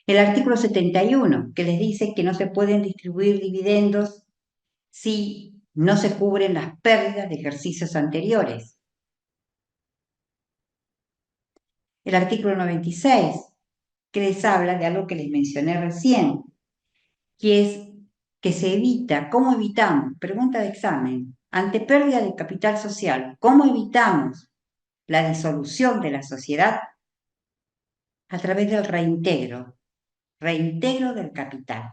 El artículo 71, que les dice que no se pueden distribuir dividendos si no se cubren las pérdidas de ejercicios anteriores. El artículo 96, que les habla de algo que les mencioné recién, que es que se evita, ¿cómo evitamos? Pregunta de examen, ante pérdida de capital social, ¿cómo evitamos la disolución de la sociedad? A través del reintegro del capital.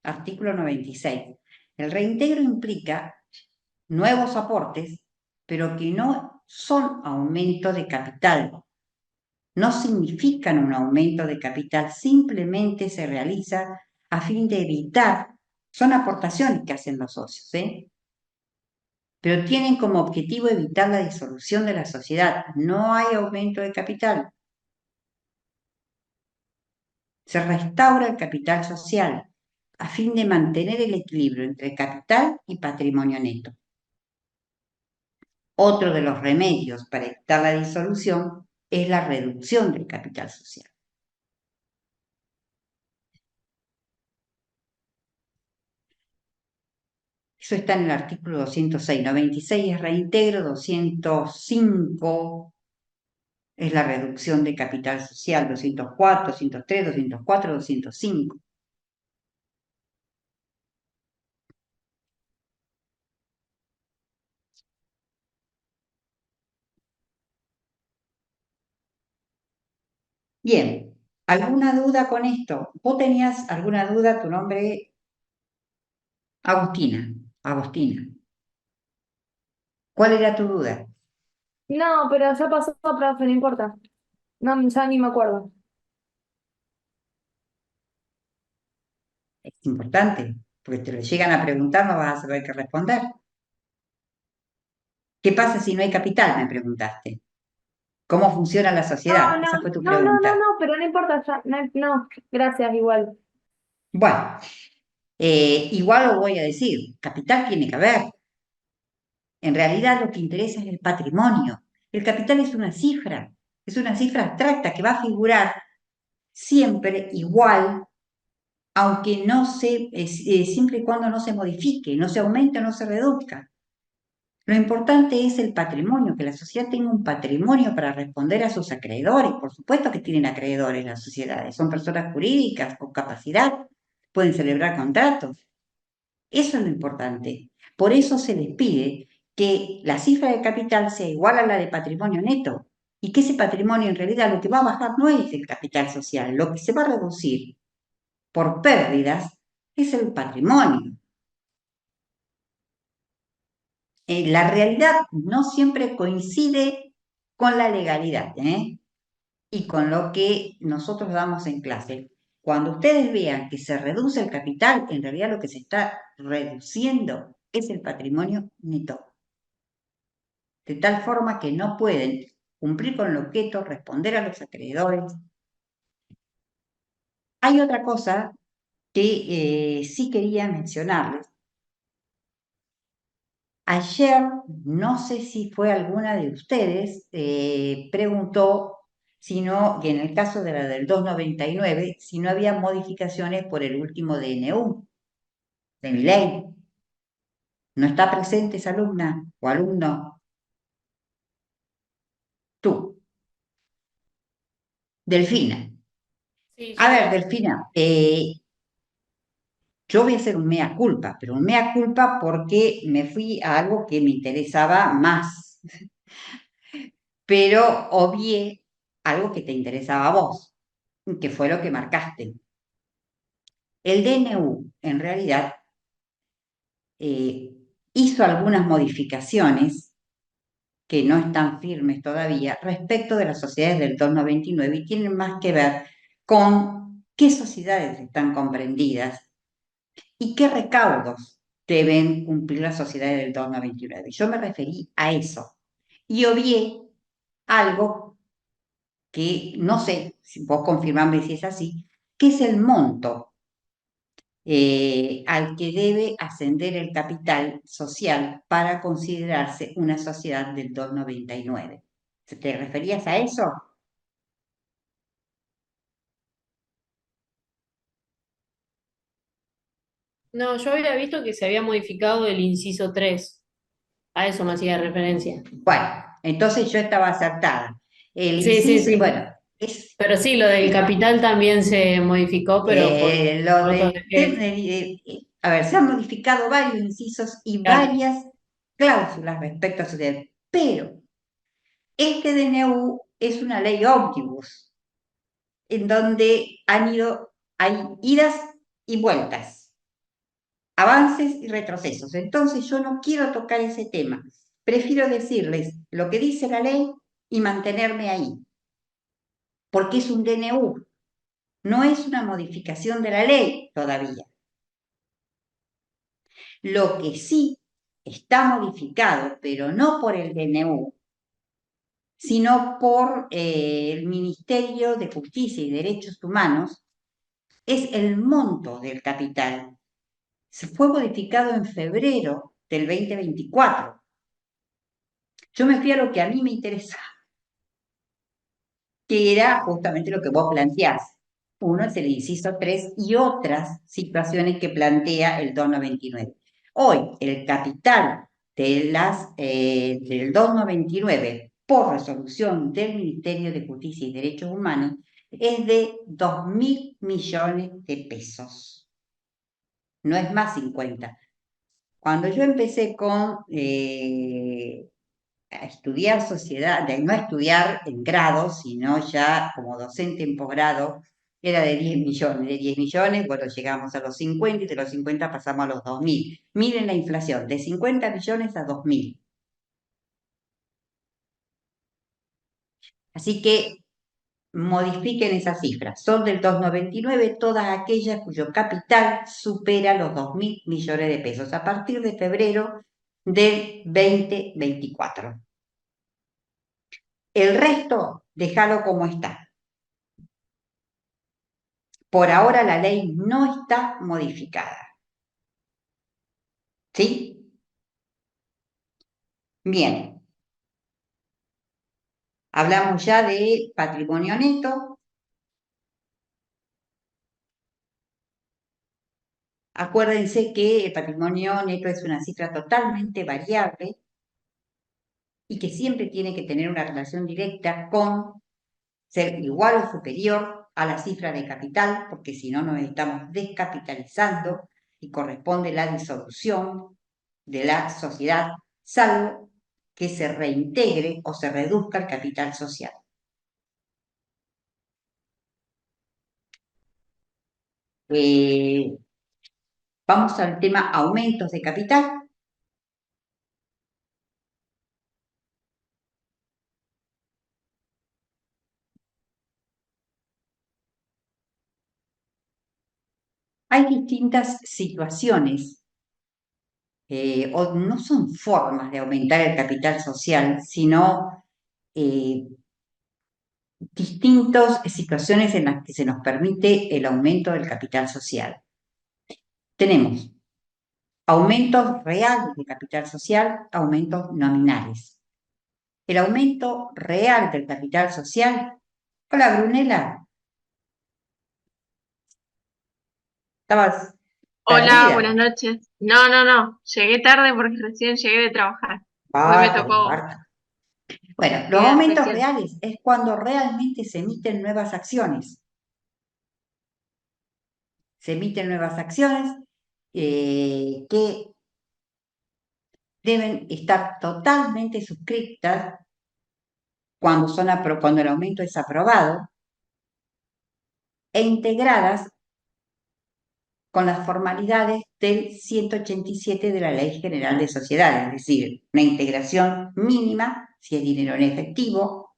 Artículo 96. El reintegro implica nuevos aportes, pero que no son aumento de capital. No significan un aumento de capital, simplemente se realiza a fin de evitar, son aportaciones que hacen los socios, pero tienen como objetivo evitar la disolución de la sociedad. No hay aumento de capital. Se restaura el capital social a fin de mantener el equilibrio entre capital y patrimonio neto. Otro de los remedios para evitar la disolución es la reducción del capital social. Eso está en el artículo 206. 96 es reintegro, 205 es la reducción de capital social, 204, 203, 204, 205. Bien, ¿Alguna duda con esto? ¿Vos tenías alguna duda? Tu nombre, Agustina. Agustina. ¿Cuál era tu duda? No, pero ya pasó, profe, no importa. No, ya ni me acuerdo. Es importante, porque te lo llegan a preguntar, no vas a saber qué responder. ¿Qué pasa si no hay capital? Me preguntaste. ¿Cómo funciona la sociedad? No, no, Esa fue tu no, no, no, pregunta. no, pero no importa, ya, no, no, gracias, igual. Bueno, igual lo voy a decir, capital tiene que haber. En realidad lo que interesa es el patrimonio. El capital es una cifra abstracta que va a figurar siempre igual, aunque no se, siempre y cuando no se modifique, no se aumente o no se reduzca. Lo importante es el patrimonio, que la sociedad tenga un patrimonio para responder a sus acreedores. Por supuesto que tienen acreedores las sociedades, son personas jurídicas con capacidad, pueden celebrar contratos. Eso es lo importante. Por eso se les pide que la cifra de capital sea igual a la de patrimonio neto y que ese patrimonio en realidad lo que va a bajar no es el capital social, lo que se va a reducir por pérdidas es el patrimonio. La realidad no siempre coincide con la legalidad, ¿eh? Y con lo que nosotros damos en clase. Cuando ustedes vean que se reduce el capital, en realidad lo que se está reduciendo es el patrimonio neto. De tal forma que no pueden cumplir con el objeto, responder a los acreedores. Hay otra cosa que sí quería mencionarles. Ayer, no sé si fue alguna de ustedes, preguntó si no, y en el caso de la del 299, si no había modificaciones por el último DNU de mi ley. ¿No está presente esa alumna o alumno? Tú, Delfina. Sí, A yo ver, creo. Delfina, yo voy a hacer un mea culpa, pero un mea culpa porque me fui a algo que me interesaba más, pero obvié algo que te interesaba a vos, que fue lo que marcaste. El DNU, en realidad, eh, hizo algunas modificaciones que no están firmes todavía respecto de las sociedades del 299 y tienen más que ver con qué sociedades están comprendidas y qué recaudos deben cumplir las sociedades del 299. Yo me referí a eso y obvié algo que no sé, si vos confirmame si es así, que es el monto al que debe ascender el capital social para considerarse una sociedad del 299. ¿Te referías a eso? No, yo había visto que se había modificado el inciso 3. A eso me hacía referencia. Bueno, entonces yo estaba acertada. El Sí, sí, inciso, sí. bueno, es Pero sí, lo del capital también se modificó, pero por lo votos de, de que... a ver, se han modificado varios incisos y Claro. varias cláusulas respecto a su derecho, pero este DNU es una ley ómnibus, en donde hay idas y vueltas, avances y retrocesos. Entonces yo no quiero tocar ese tema. Prefiero decirles lo que dice la ley y mantenerme ahí, porque es un DNU, no es una modificación de la ley todavía. Lo que sí está modificado, pero no por el DNU, sino por el Ministerio de Justicia y Derechos Humanos, es el monto del capital. Se fue modificado en febrero del 2024. Yo me fui a lo que a mí me interesa, que era justamente lo que vos planteás. Uno es el inciso 3 y otras situaciones que plantea el 299. Hoy, el capital del 299 por resolución del Ministerio de Justicia y Derechos Humanos es de 2.000 millones de pesos. No es más 50. Cuando yo empecé a estudiar sociedad, de no estudiar en grado, sino ya como docente en posgrado, era de 10 millones. De 10 millones, bueno, llegamos a los 50 y de los 50 pasamos a los 2.000. Miren la inflación, de 50 millones a 2.000. Así que modifiquen esas cifras. Son del 2,99 todas aquellas cuyo capital supera los 2.000 millones de pesos a partir de febrero del 2024. El resto, déjalo como está. Por ahora la ley no está modificada. ¿Sí? Bien. Hablamos ya de patrimonio neto. Acuérdense que el patrimonio neto es una cifra totalmente variable y que siempre tiene que tener una relación directa con ser igual o superior a la cifra de capital, porque si no nos estamos descapitalizando y corresponde la disolución de la sociedad, salvo que se reintegre o se reduzca el capital social. Vamos al tema aumentos de capital. Hay distintas situaciones, o no son formas de aumentar el capital social, sino distintas situaciones en las que se nos permite el aumento del capital social. Tenemos aumentos reales de capital social, aumentos nominales. El aumento real del capital social. Hola, Brunela. ¿Estabas Hola, perdida? buenas noches. No, llegué tarde porque recién llegué de trabajar. Hoy me Pero tocó importa. Bueno, los llegar aumentos recién. reales es cuando realmente se emiten nuevas acciones. Se emiten nuevas acciones que deben estar totalmente suscritas cuando el aumento es aprobado e integradas con las formalidades del 187 de la Ley General de Sociedades, es decir, una integración mínima si es dinero en efectivo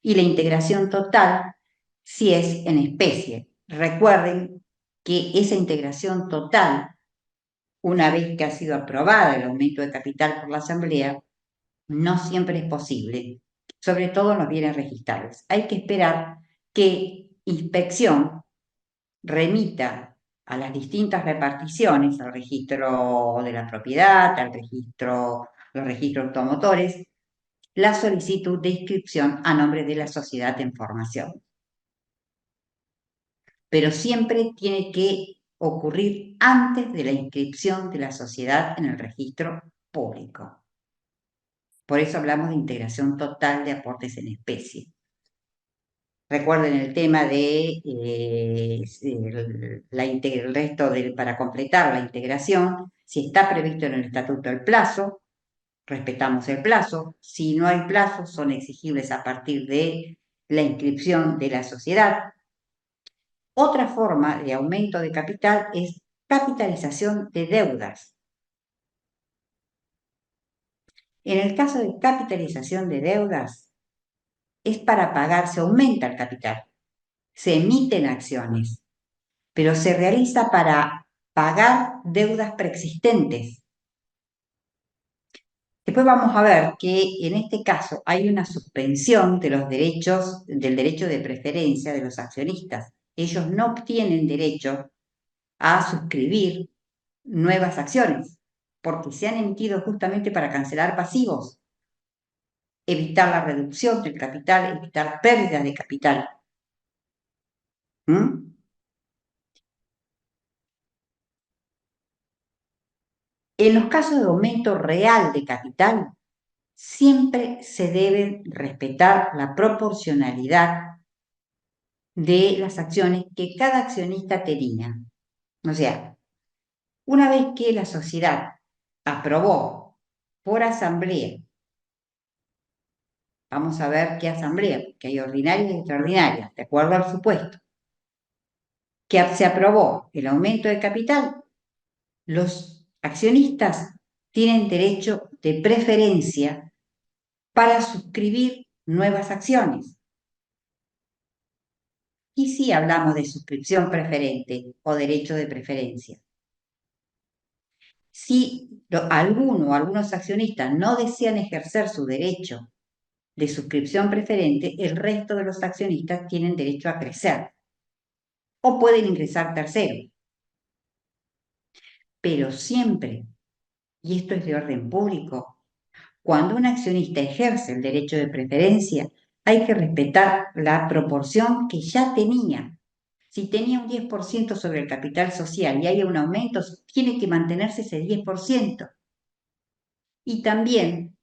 y la integración total si es en especie. Recuerden que esa integración total, una vez que ha sido aprobada el aumento de capital por la Asamblea, no siempre es posible, sobre todo en los bienes registrables. Hay que esperar que inspección remita a las distintas reparticiones, al registro de la propiedad, los registros automotores, la solicitud de inscripción a nombre de la sociedad en formación. Pero siempre tiene que ocurrir antes de la inscripción de la sociedad en el registro público. Por eso hablamos de integración total de aportes en especie. Recuerden el tema de el resto para completar la integración, si está previsto en el estatuto el plazo, respetamos el plazo. Si no hay plazo, son exigibles a partir de la inscripción de la sociedad. Otra forma de aumento de capital es capitalización de deudas. En el caso de capitalización de deudas, es para pagar, se aumenta el capital, se emiten acciones, pero se realiza para pagar deudas preexistentes. Después vamos a ver que en este caso hay una suspensión de los derechos, del derecho de preferencia de los accionistas. Ellos no obtienen derecho a suscribir nuevas acciones, porque se han emitido justamente para cancelar pasivos, evitar la reducción del capital, evitar pérdidas de capital. ¿Mm? En los casos de aumento real de capital, siempre se debe respetar la proporcionalidad de las acciones que cada accionista tenía. O sea, una vez que la sociedad aprobó por asamblea, vamos a ver qué asamblea, porque hay ordinarias y extraordinarias, de acuerdo al supuesto. que se aprobó el aumento de capital, los accionistas tienen derecho de preferencia para suscribir nuevas acciones. Y sí hablamos de suscripción preferente o derecho de preferencia. Si algunos accionistas no desean ejercer su derecho de suscripción preferente, el resto de los accionistas tienen derecho a crecer o pueden ingresar terceros. Pero siempre, y esto es de orden público, cuando un accionista ejerce el derecho de preferencia, hay que respetar la proporción que ya tenía. Si tenía un 10% sobre el capital social y hay un aumento, tiene que mantenerse ese 10%. Y también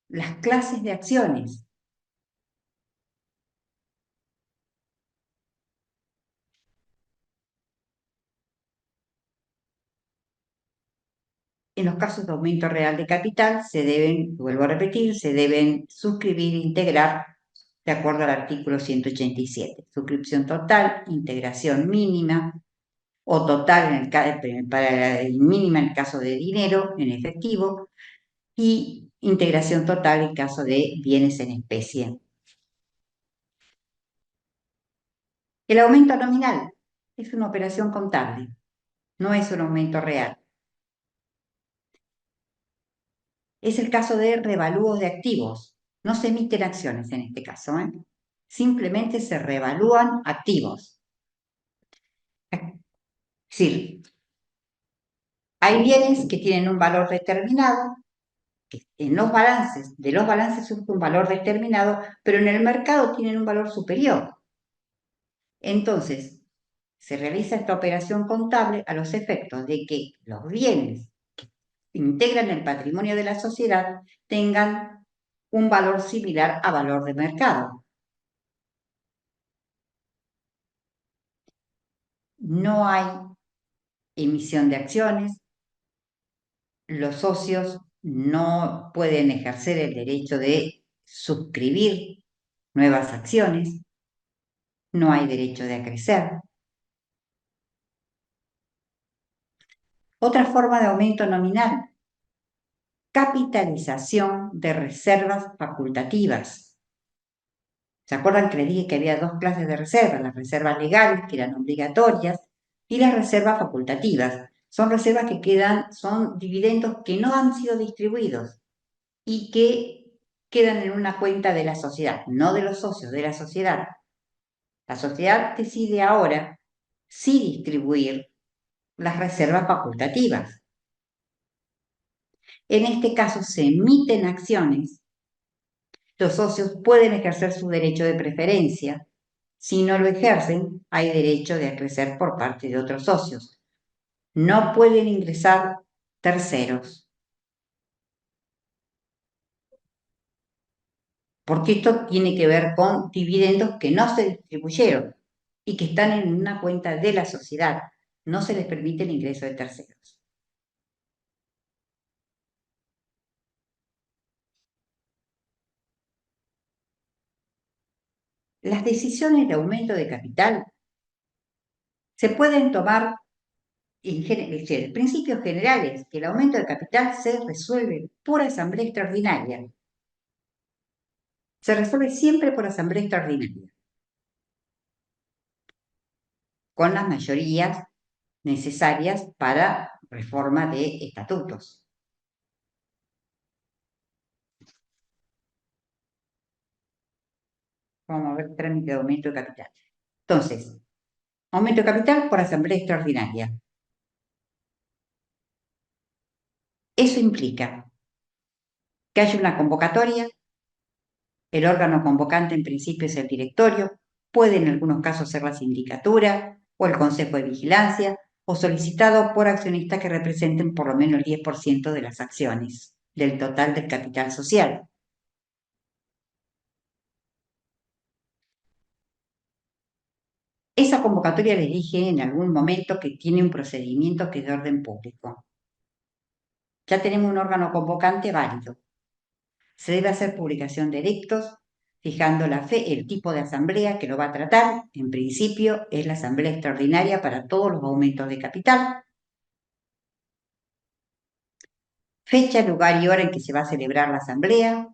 las clases de acciones. En los casos de aumento real de capital, vuelvo a repetir, se deben suscribir e integrar de acuerdo al artículo 187. Suscripción total, integración mínima o total mínima en el caso de dinero en efectivo y integración total en caso de bienes en especie. El aumento nominal es una operación contable, no es un aumento real. Es el caso de revalúos de activos. No se emiten acciones en este caso, ¿eh? Simplemente se revalúan activos. Es decir, hay bienes que tienen un valor determinado, que de los balances surge un valor determinado, pero en el mercado tienen un valor superior. Entonces, se realiza esta operación contable a los efectos de que los bienes que integran el patrimonio de la sociedad tengan un valor similar a valor de mercado. No hay emisión de acciones, los socios no pueden ejercer el derecho de suscribir nuevas acciones, no hay derecho de acrecer. Otra forma de aumento nominal, capitalización de reservas facultativas. ¿Se acuerdan que les dije que había dos clases de reservas? Las reservas legales, que eran obligatorias, y las reservas facultativas. Son reservas que son dividendos que no han sido distribuidos y que quedan en una cuenta de la sociedad, no de los socios, de la sociedad. La sociedad decide ahora si distribuir las reservas facultativas. En este caso se emiten acciones. Los socios pueden ejercer su derecho de preferencia. Si no lo ejercen, hay derecho de acrecer por parte de otros socios. No pueden ingresar terceros, porque esto tiene que ver con dividendos que no se distribuyeron y que están en una cuenta de la sociedad. No se les permite el ingreso de terceros. Las decisiones de aumento de capital se pueden tomar en principios generales, que el aumento de capital se resuelve por asamblea extraordinaria. Se resuelve siempre por asamblea extraordinaria, con las mayorías necesarias para reforma de estatutos. Vamos a ver trámite de aumento de capital. Entonces, aumento de capital por asamblea extraordinaria. Eso implica que haya una convocatoria, el órgano convocante en principio es el directorio, puede en algunos casos ser la sindicatura o el consejo de vigilancia, o solicitado por accionistas que representen por lo menos el 10% de las acciones del total del capital social. Esa convocatoria les dije en algún momento que tiene un procedimiento que es de orden público. Ya tenemos un órgano convocante válido. Se debe hacer publicación de edictos, fijando el tipo de asamblea que lo va a tratar. En principio es la asamblea extraordinaria para todos los aumentos de capital. Fecha, lugar y hora en que se va a celebrar la asamblea.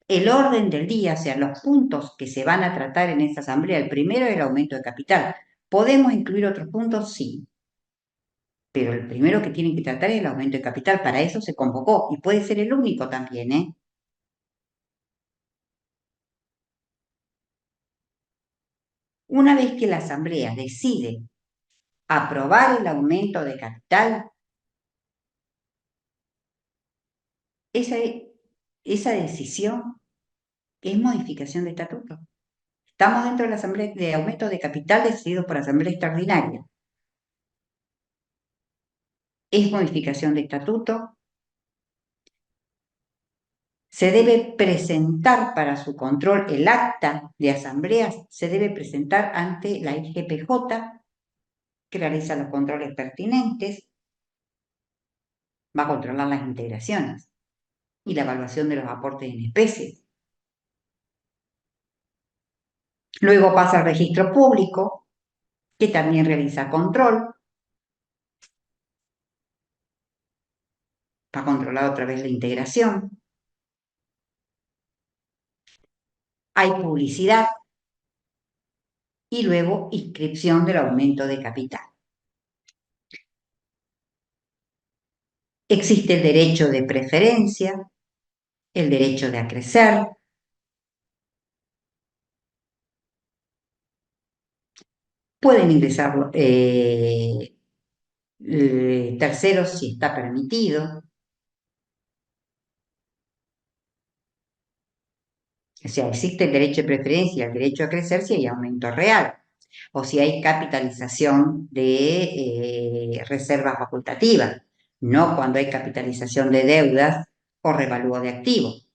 El orden del día, o sea, los puntos que se van a tratar en esa asamblea. El primero es el aumento de capital. ¿Podemos incluir otros puntos? Sí. Pero el primero que tienen que tratar es el aumento de capital. Para eso se convocó y puede ser el único también, ¿eh? Una vez que la asamblea decide aprobar el aumento de capital, esa decisión es modificación de estatuto. Estamos dentro de la asamblea de aumento de capital decidido por asamblea extraordinaria. Es modificación de estatuto. Se debe presentar para su control el acta de asambleas, se debe presentar ante la IGPJ, que realiza los controles pertinentes, va a controlar las integraciones y la evaluación de los aportes en especie. Luego pasa al registro público, que también realiza control, va a controlar otra vez la integración. Hay publicidad y luego inscripción del aumento de capital. Existe el derecho de preferencia, el derecho de acrecer. Pueden ingresar terceros si está permitido. O sea, existe el derecho de preferencia y el derecho a crecer si hay aumento real o si hay capitalización de reservas facultativas, no cuando hay capitalización de deudas o revalúo de activos.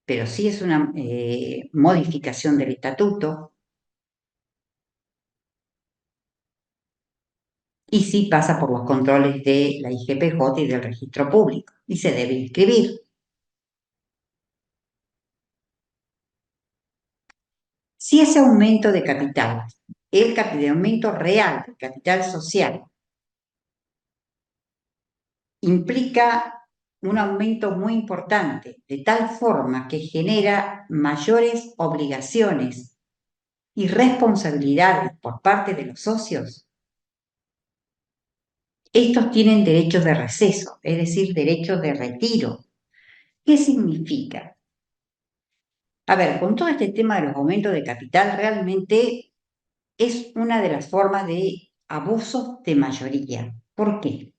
Pero sí es una modificación del estatuto y sí pasa por los controles de la IGPJ y del registro público y se debe inscribir. Si ese aumento de capital, el aumento real del capital social, implica un aumento muy importante, de tal forma que genera mayores obligaciones y responsabilidades por parte de los socios, estos tienen derechos de receso, es decir, derechos de retiro. ¿Qué significa? A ver, con todo este tema de los aumentos de capital, realmente es una de las formas de abusos de mayoría. ¿Por qué?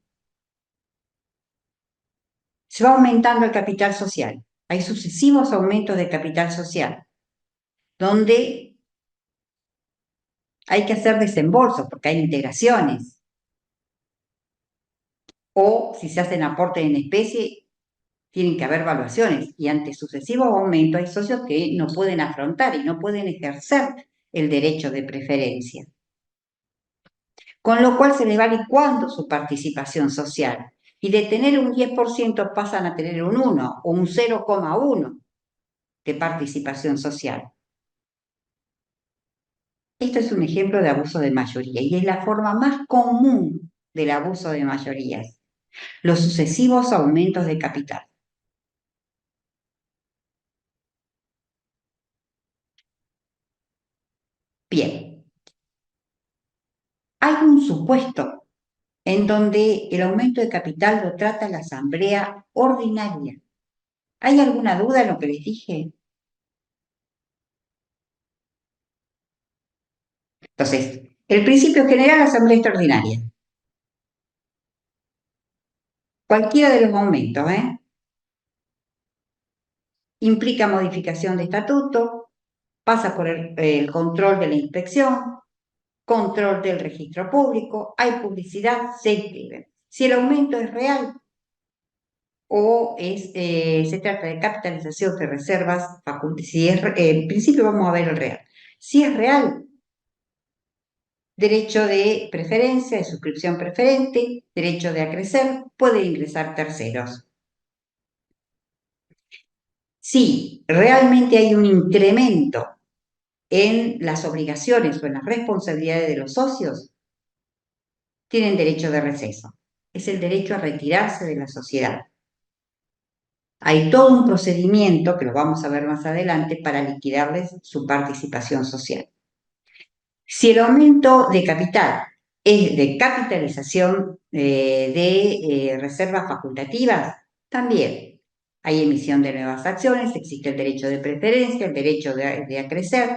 Se va aumentando el capital social. Hay sucesivos aumentos de capital social, donde hay que hacer desembolsos porque hay integraciones. O si se hacen aportes en especie, tienen que haber valuaciones. Y ante sucesivos aumentos hay socios que no pueden afrontar y no pueden ejercer el derecho de preferencia. Con lo cual se les va licuando su participación social. Y de tener un 10% pasan a tener un 1 o un 0,1 de participación social. Esto es un ejemplo de abuso de mayoría y es la forma más común del abuso de mayorías, los sucesivos aumentos de capital. Bien, hay un supuesto en donde el aumento de capital lo trata la asamblea ordinaria. ¿Hay alguna duda en lo que les dije? Entonces, el principio general, asamblea extraordinaria. Cualquiera de los aumentos, implica modificación de estatuto, pasa por el control de la inspección, control del registro público, hay publicidad, se inscribe. Si el aumento es real o se trata de capitalización de reservas, si es, en principio vamos a ver el real. Si es real, derecho de preferencia, de suscripción preferente, derecho de acrecer, puede ingresar terceros. Si realmente hay un incremento en las obligaciones o en las responsabilidades de los socios, tienen derecho de receso. Es el derecho a retirarse de la sociedad. Hay todo un procedimiento, que lo vamos a ver más adelante, para liquidarles su participación social. Si el aumento de capital es de capitalización de reservas facultativas, también hay emisión de nuevas acciones, existe el derecho de preferencia, el derecho de acrecer,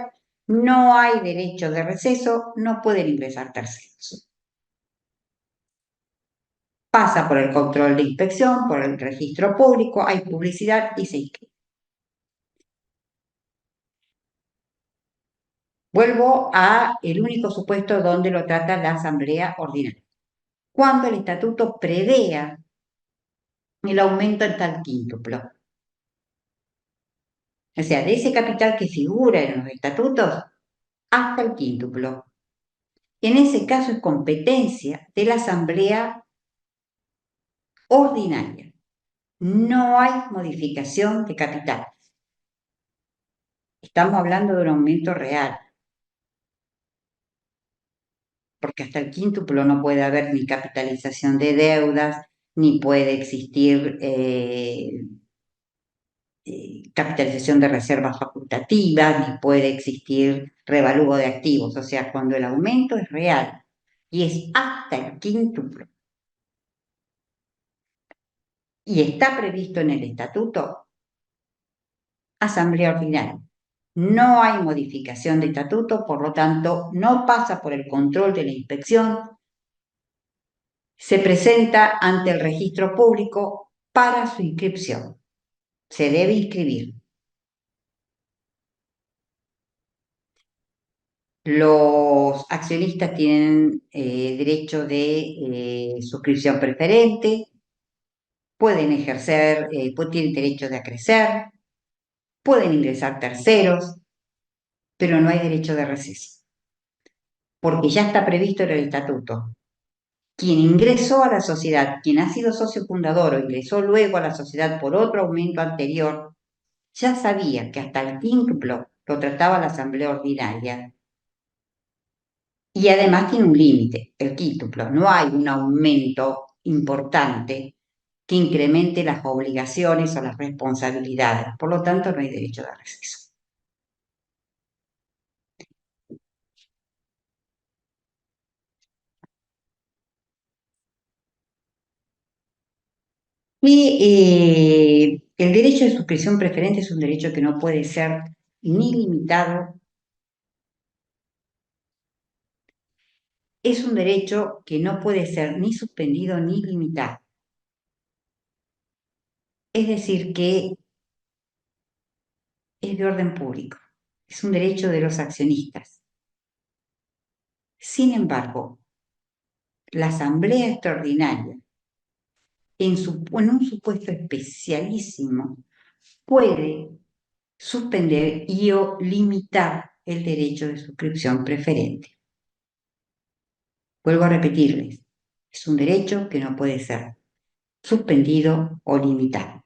no hay derecho de receso, no pueden ingresar terceros. Pasa por el control de inspección, por el registro público, hay publicidad y se inscribe. Vuelvo a el único supuesto donde lo trata la Asamblea Ordinaria. Cuando el estatuto prevea el aumento en tal quíntuplo. O sea, de ese capital que figura en los estatutos hasta el quíntuplo. En ese caso es competencia de la Asamblea Ordinaria. No hay modificación de capital. Estamos hablando de un aumento real. Porque hasta el quíntuplo no puede haber ni capitalización de deudas, ni puede existir capitalización de reservas facultativas, ni puede existir revalúo de activos. O sea, cuando el aumento es real y es hasta el quíntuplo y está previsto en el estatuto, asamblea ordinaria. No hay modificación de estatuto, por lo tanto, no pasa por el control de la inspección, se presenta ante el registro público para su inscripción. Se debe inscribir. Los accionistas tienen derecho de suscripción preferente, pueden ejercer, tienen derecho de acrecer, pueden ingresar terceros, pero no hay derecho de receso, porque ya está previsto en el estatuto. Quien ingresó a la sociedad, quien ha sido socio fundador o ingresó luego a la sociedad por otro aumento anterior, ya sabía que hasta el quíntuplo lo trataba la asamblea ordinaria. Y además tiene un límite, el quíntuplo. No hay un aumento importante que incremente las obligaciones o las responsabilidades. Por lo tanto, no hay derecho de receso. Y el derecho de suscripción preferente es un derecho que no puede ser ni limitado. Es un derecho que no puede ser ni suspendido ni limitado. Es decir, que es de orden público. Es un derecho de los accionistas. Sin embargo, la asamblea extraordinaria, en un supuesto especialísimo, puede suspender y o limitar el derecho de suscripción preferente. Vuelvo a repetirles, es un derecho que no puede ser suspendido o limitado.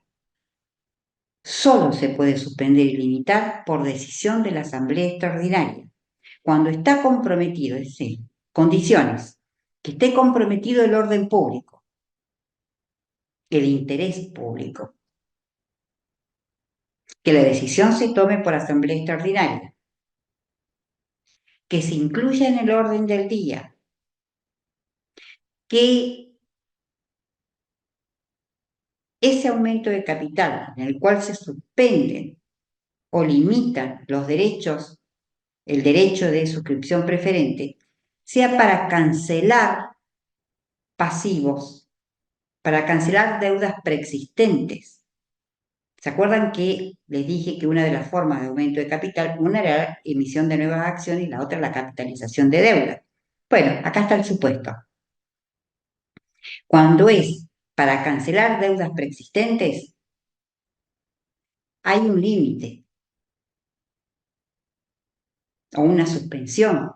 Solo se puede suspender y limitar por decisión de la asamblea extraordinaria, cuando está comprometido, es decir, condiciones, que esté comprometido el orden público, el interés público, que la decisión se tome por asamblea extraordinaria, que se incluya en el orden del día, que ese aumento de capital en el cual se suspenden o limitan los derechos, el derecho de suscripción preferente, sea para cancelar pasivos, para cancelar deudas preexistentes. ¿Se acuerdan que les dije que una de las formas de aumento de capital, una era la emisión de nuevas acciones y la otra la capitalización de deuda? Bueno, acá está el supuesto. Cuando es para cancelar deudas preexistentes, hay un límite o una suspensión.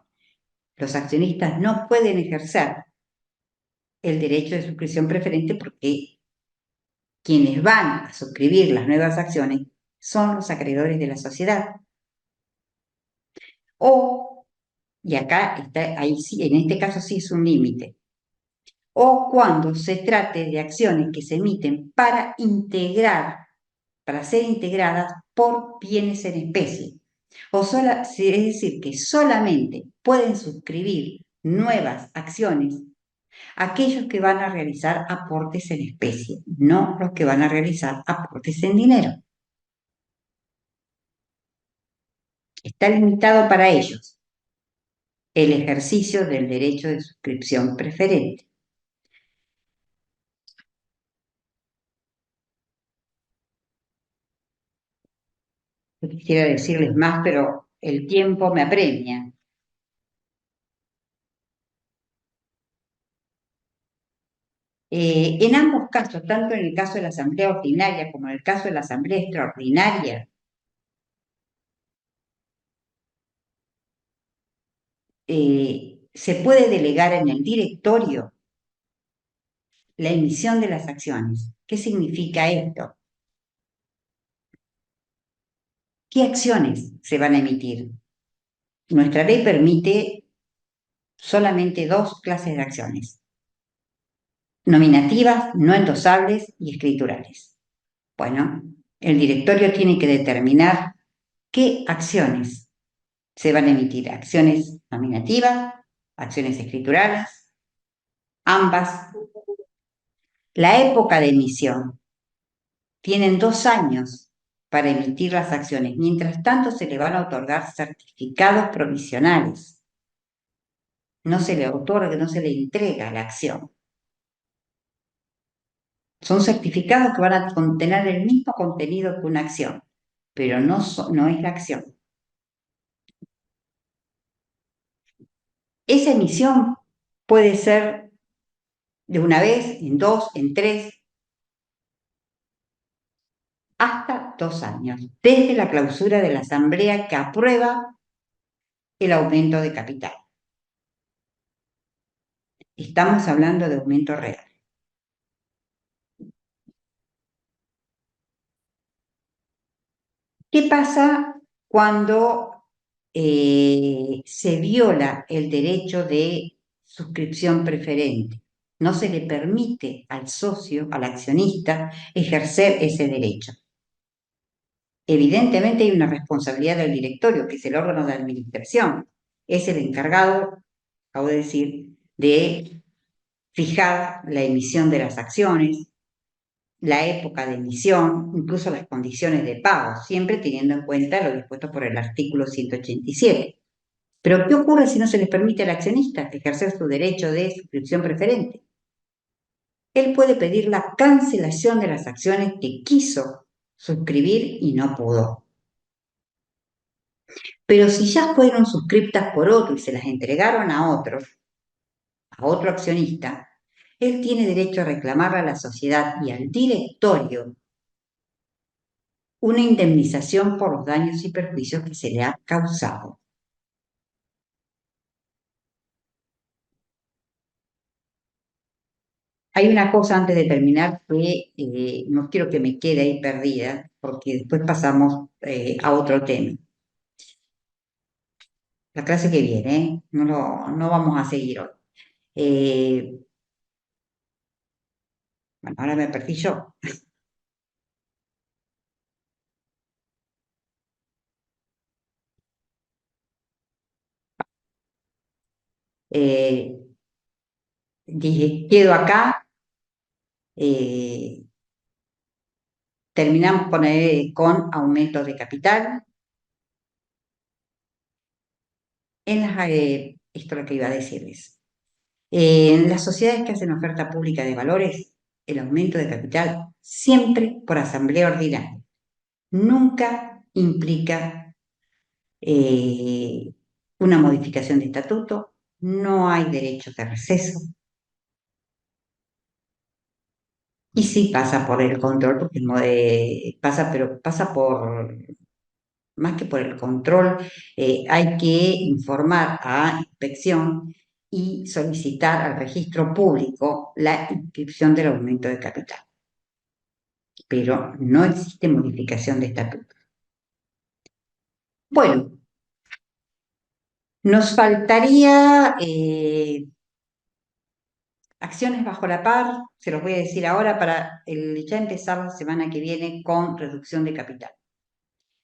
Los accionistas no pueden ejercer el derecho de suscripción preferente porque quienes van a suscribir las nuevas acciones son los acreedores de la sociedad. O, y acá está, ahí sí, en este caso sí es un límite, o cuando se trate de acciones que se emiten para integrar, para ser integradas por bienes en especie. Es decir, que solamente pueden suscribir nuevas acciones aquellos que van a realizar aportes en especie, no los que van a realizar aportes en dinero. Está limitado para ellos el ejercicio del derecho de suscripción preferente. Yo quisiera decirles más, pero el tiempo me apremia. En ambos casos, tanto en el caso de la asamblea ordinaria como en el caso de la asamblea extraordinaria, se puede delegar en el directorio la emisión de las acciones. ¿Qué significa esto? ¿Qué acciones se van a emitir? Nuestra ley permite solamente dos clases de acciones: nominativas, no endosables y escriturales. Bueno, el directorio tiene que determinar qué acciones se van a emitir: acciones nominativas, acciones escriturales, ambas. La época de emisión: tienen 2 años para emitir las acciones. Mientras tanto, se le van a otorgar certificados provisionales. No se le otorga, no se le entrega la acción. Son certificados que van a contener el mismo contenido que una acción, pero no es la acción. Esa emisión puede ser de una vez, en 2, en 3, hasta 2 años, desde la clausura de la asamblea que aprueba el aumento de capital. Estamos hablando de aumento real. ¿Qué pasa cuando se viola el derecho de suscripción preferente? No se le permite al socio, al accionista, ejercer ese derecho. Evidentemente hay una responsabilidad del directorio, que es el órgano de administración. Es el encargado, acabo de decir, de fijar la emisión de las acciones, la época de emisión, incluso las condiciones de pago, siempre teniendo en cuenta lo dispuesto por el artículo 187. Pero ¿qué ocurre si no se les permite al accionista ejercer su derecho de suscripción preferente? Él puede pedir la cancelación de las acciones que quiso suscribir y no pudo. Pero si ya fueron suscriptas por otro y se las entregaron a otro accionista, él tiene derecho a reclamar a la sociedad y al directorio una indemnización por los daños y perjuicios que se le ha causado. Hay una cosa antes de terminar que no quiero que me quede ahí perdida, porque después pasamos a otro tema. La clase que viene, no vamos a seguir hoy. Bueno, ahora me perdí yo. Dije, quedo acá. Terminamos con aumentos de capital. Esto es lo que iba a decirles. En las sociedades que hacen oferta pública de valores, el aumento de capital siempre por asamblea ordinaria. Nunca implica una modificación de estatuto, no hay derechos de receso. Y sí pasa por el control, porque pasa por, más que por el control, hay que informar a inspección y solicitar al registro público la inscripción del aumento de capital. pero no existe modificación de estatuto. Bueno, nos faltaría acciones bajo la par, se los voy a decir ahora para ya empezar la semana que viene con reducción de capital.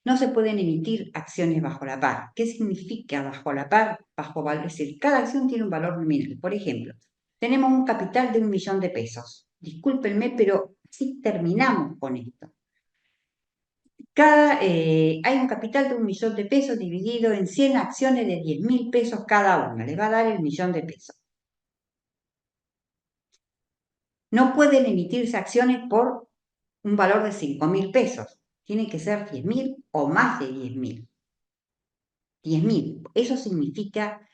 No se pueden emitir acciones bajo la par. ¿Qué significa bajo la par? Bajo valor, es decir, cada acción tiene un valor nominal. Por ejemplo, tenemos un capital de 1.000.000 de pesos. Discúlpenme, pero sí terminamos con esto. Hay un capital de 1.000.000 de pesos dividido en 100 acciones de 10.000 pesos cada una. Les va a dar el 1.000.000 de pesos. No pueden emitirse acciones por un valor de 5.000 pesos. Tiene que ser 10.000 o más de 10.000. 10.000. Eso significa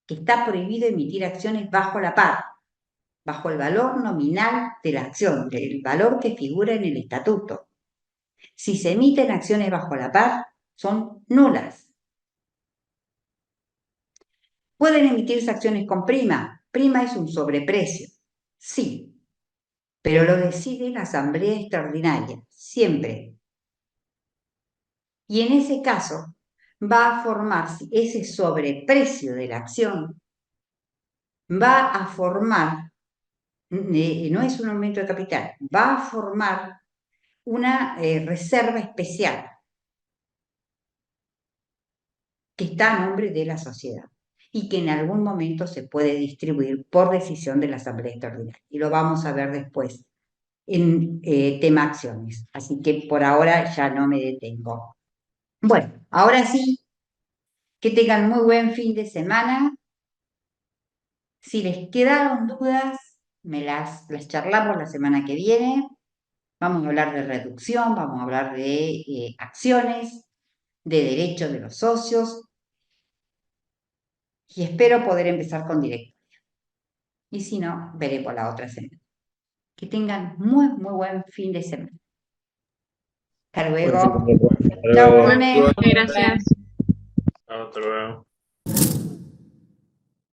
que está prohibido emitir acciones bajo la par, bajo el valor nominal de la acción, del valor que figura en el estatuto. Si se emiten acciones bajo la par, son nulas. ¿Pueden emitirse acciones con prima? Prima es un sobreprecio. Sí, pero lo decide la asamblea extraordinaria, siempre. Y en ese caso, va a formarse ese sobreprecio de la acción, va a formar, no es un aumento de capital, va a formar una reserva especial que está a nombre de la sociedad y que en algún momento se puede distribuir por decisión de la asamblea extraordinaria. Y lo vamos a ver después en tema acciones. Así que por ahora ya no me detengo. Bueno, ahora sí, que tengan muy buen fin de semana. Si les quedaron dudas, las charlamos la semana que viene. Vamos a hablar de reducción, vamos a hablar de acciones, de derechos de los socios y espero poder empezar con directo. Y si no, veremos la otra semana. Que tengan muy, muy buen fin de semana. Hasta Buen fin de luego. semana. Hasta Chao, luego. Brune. Gracias. Hasta luego.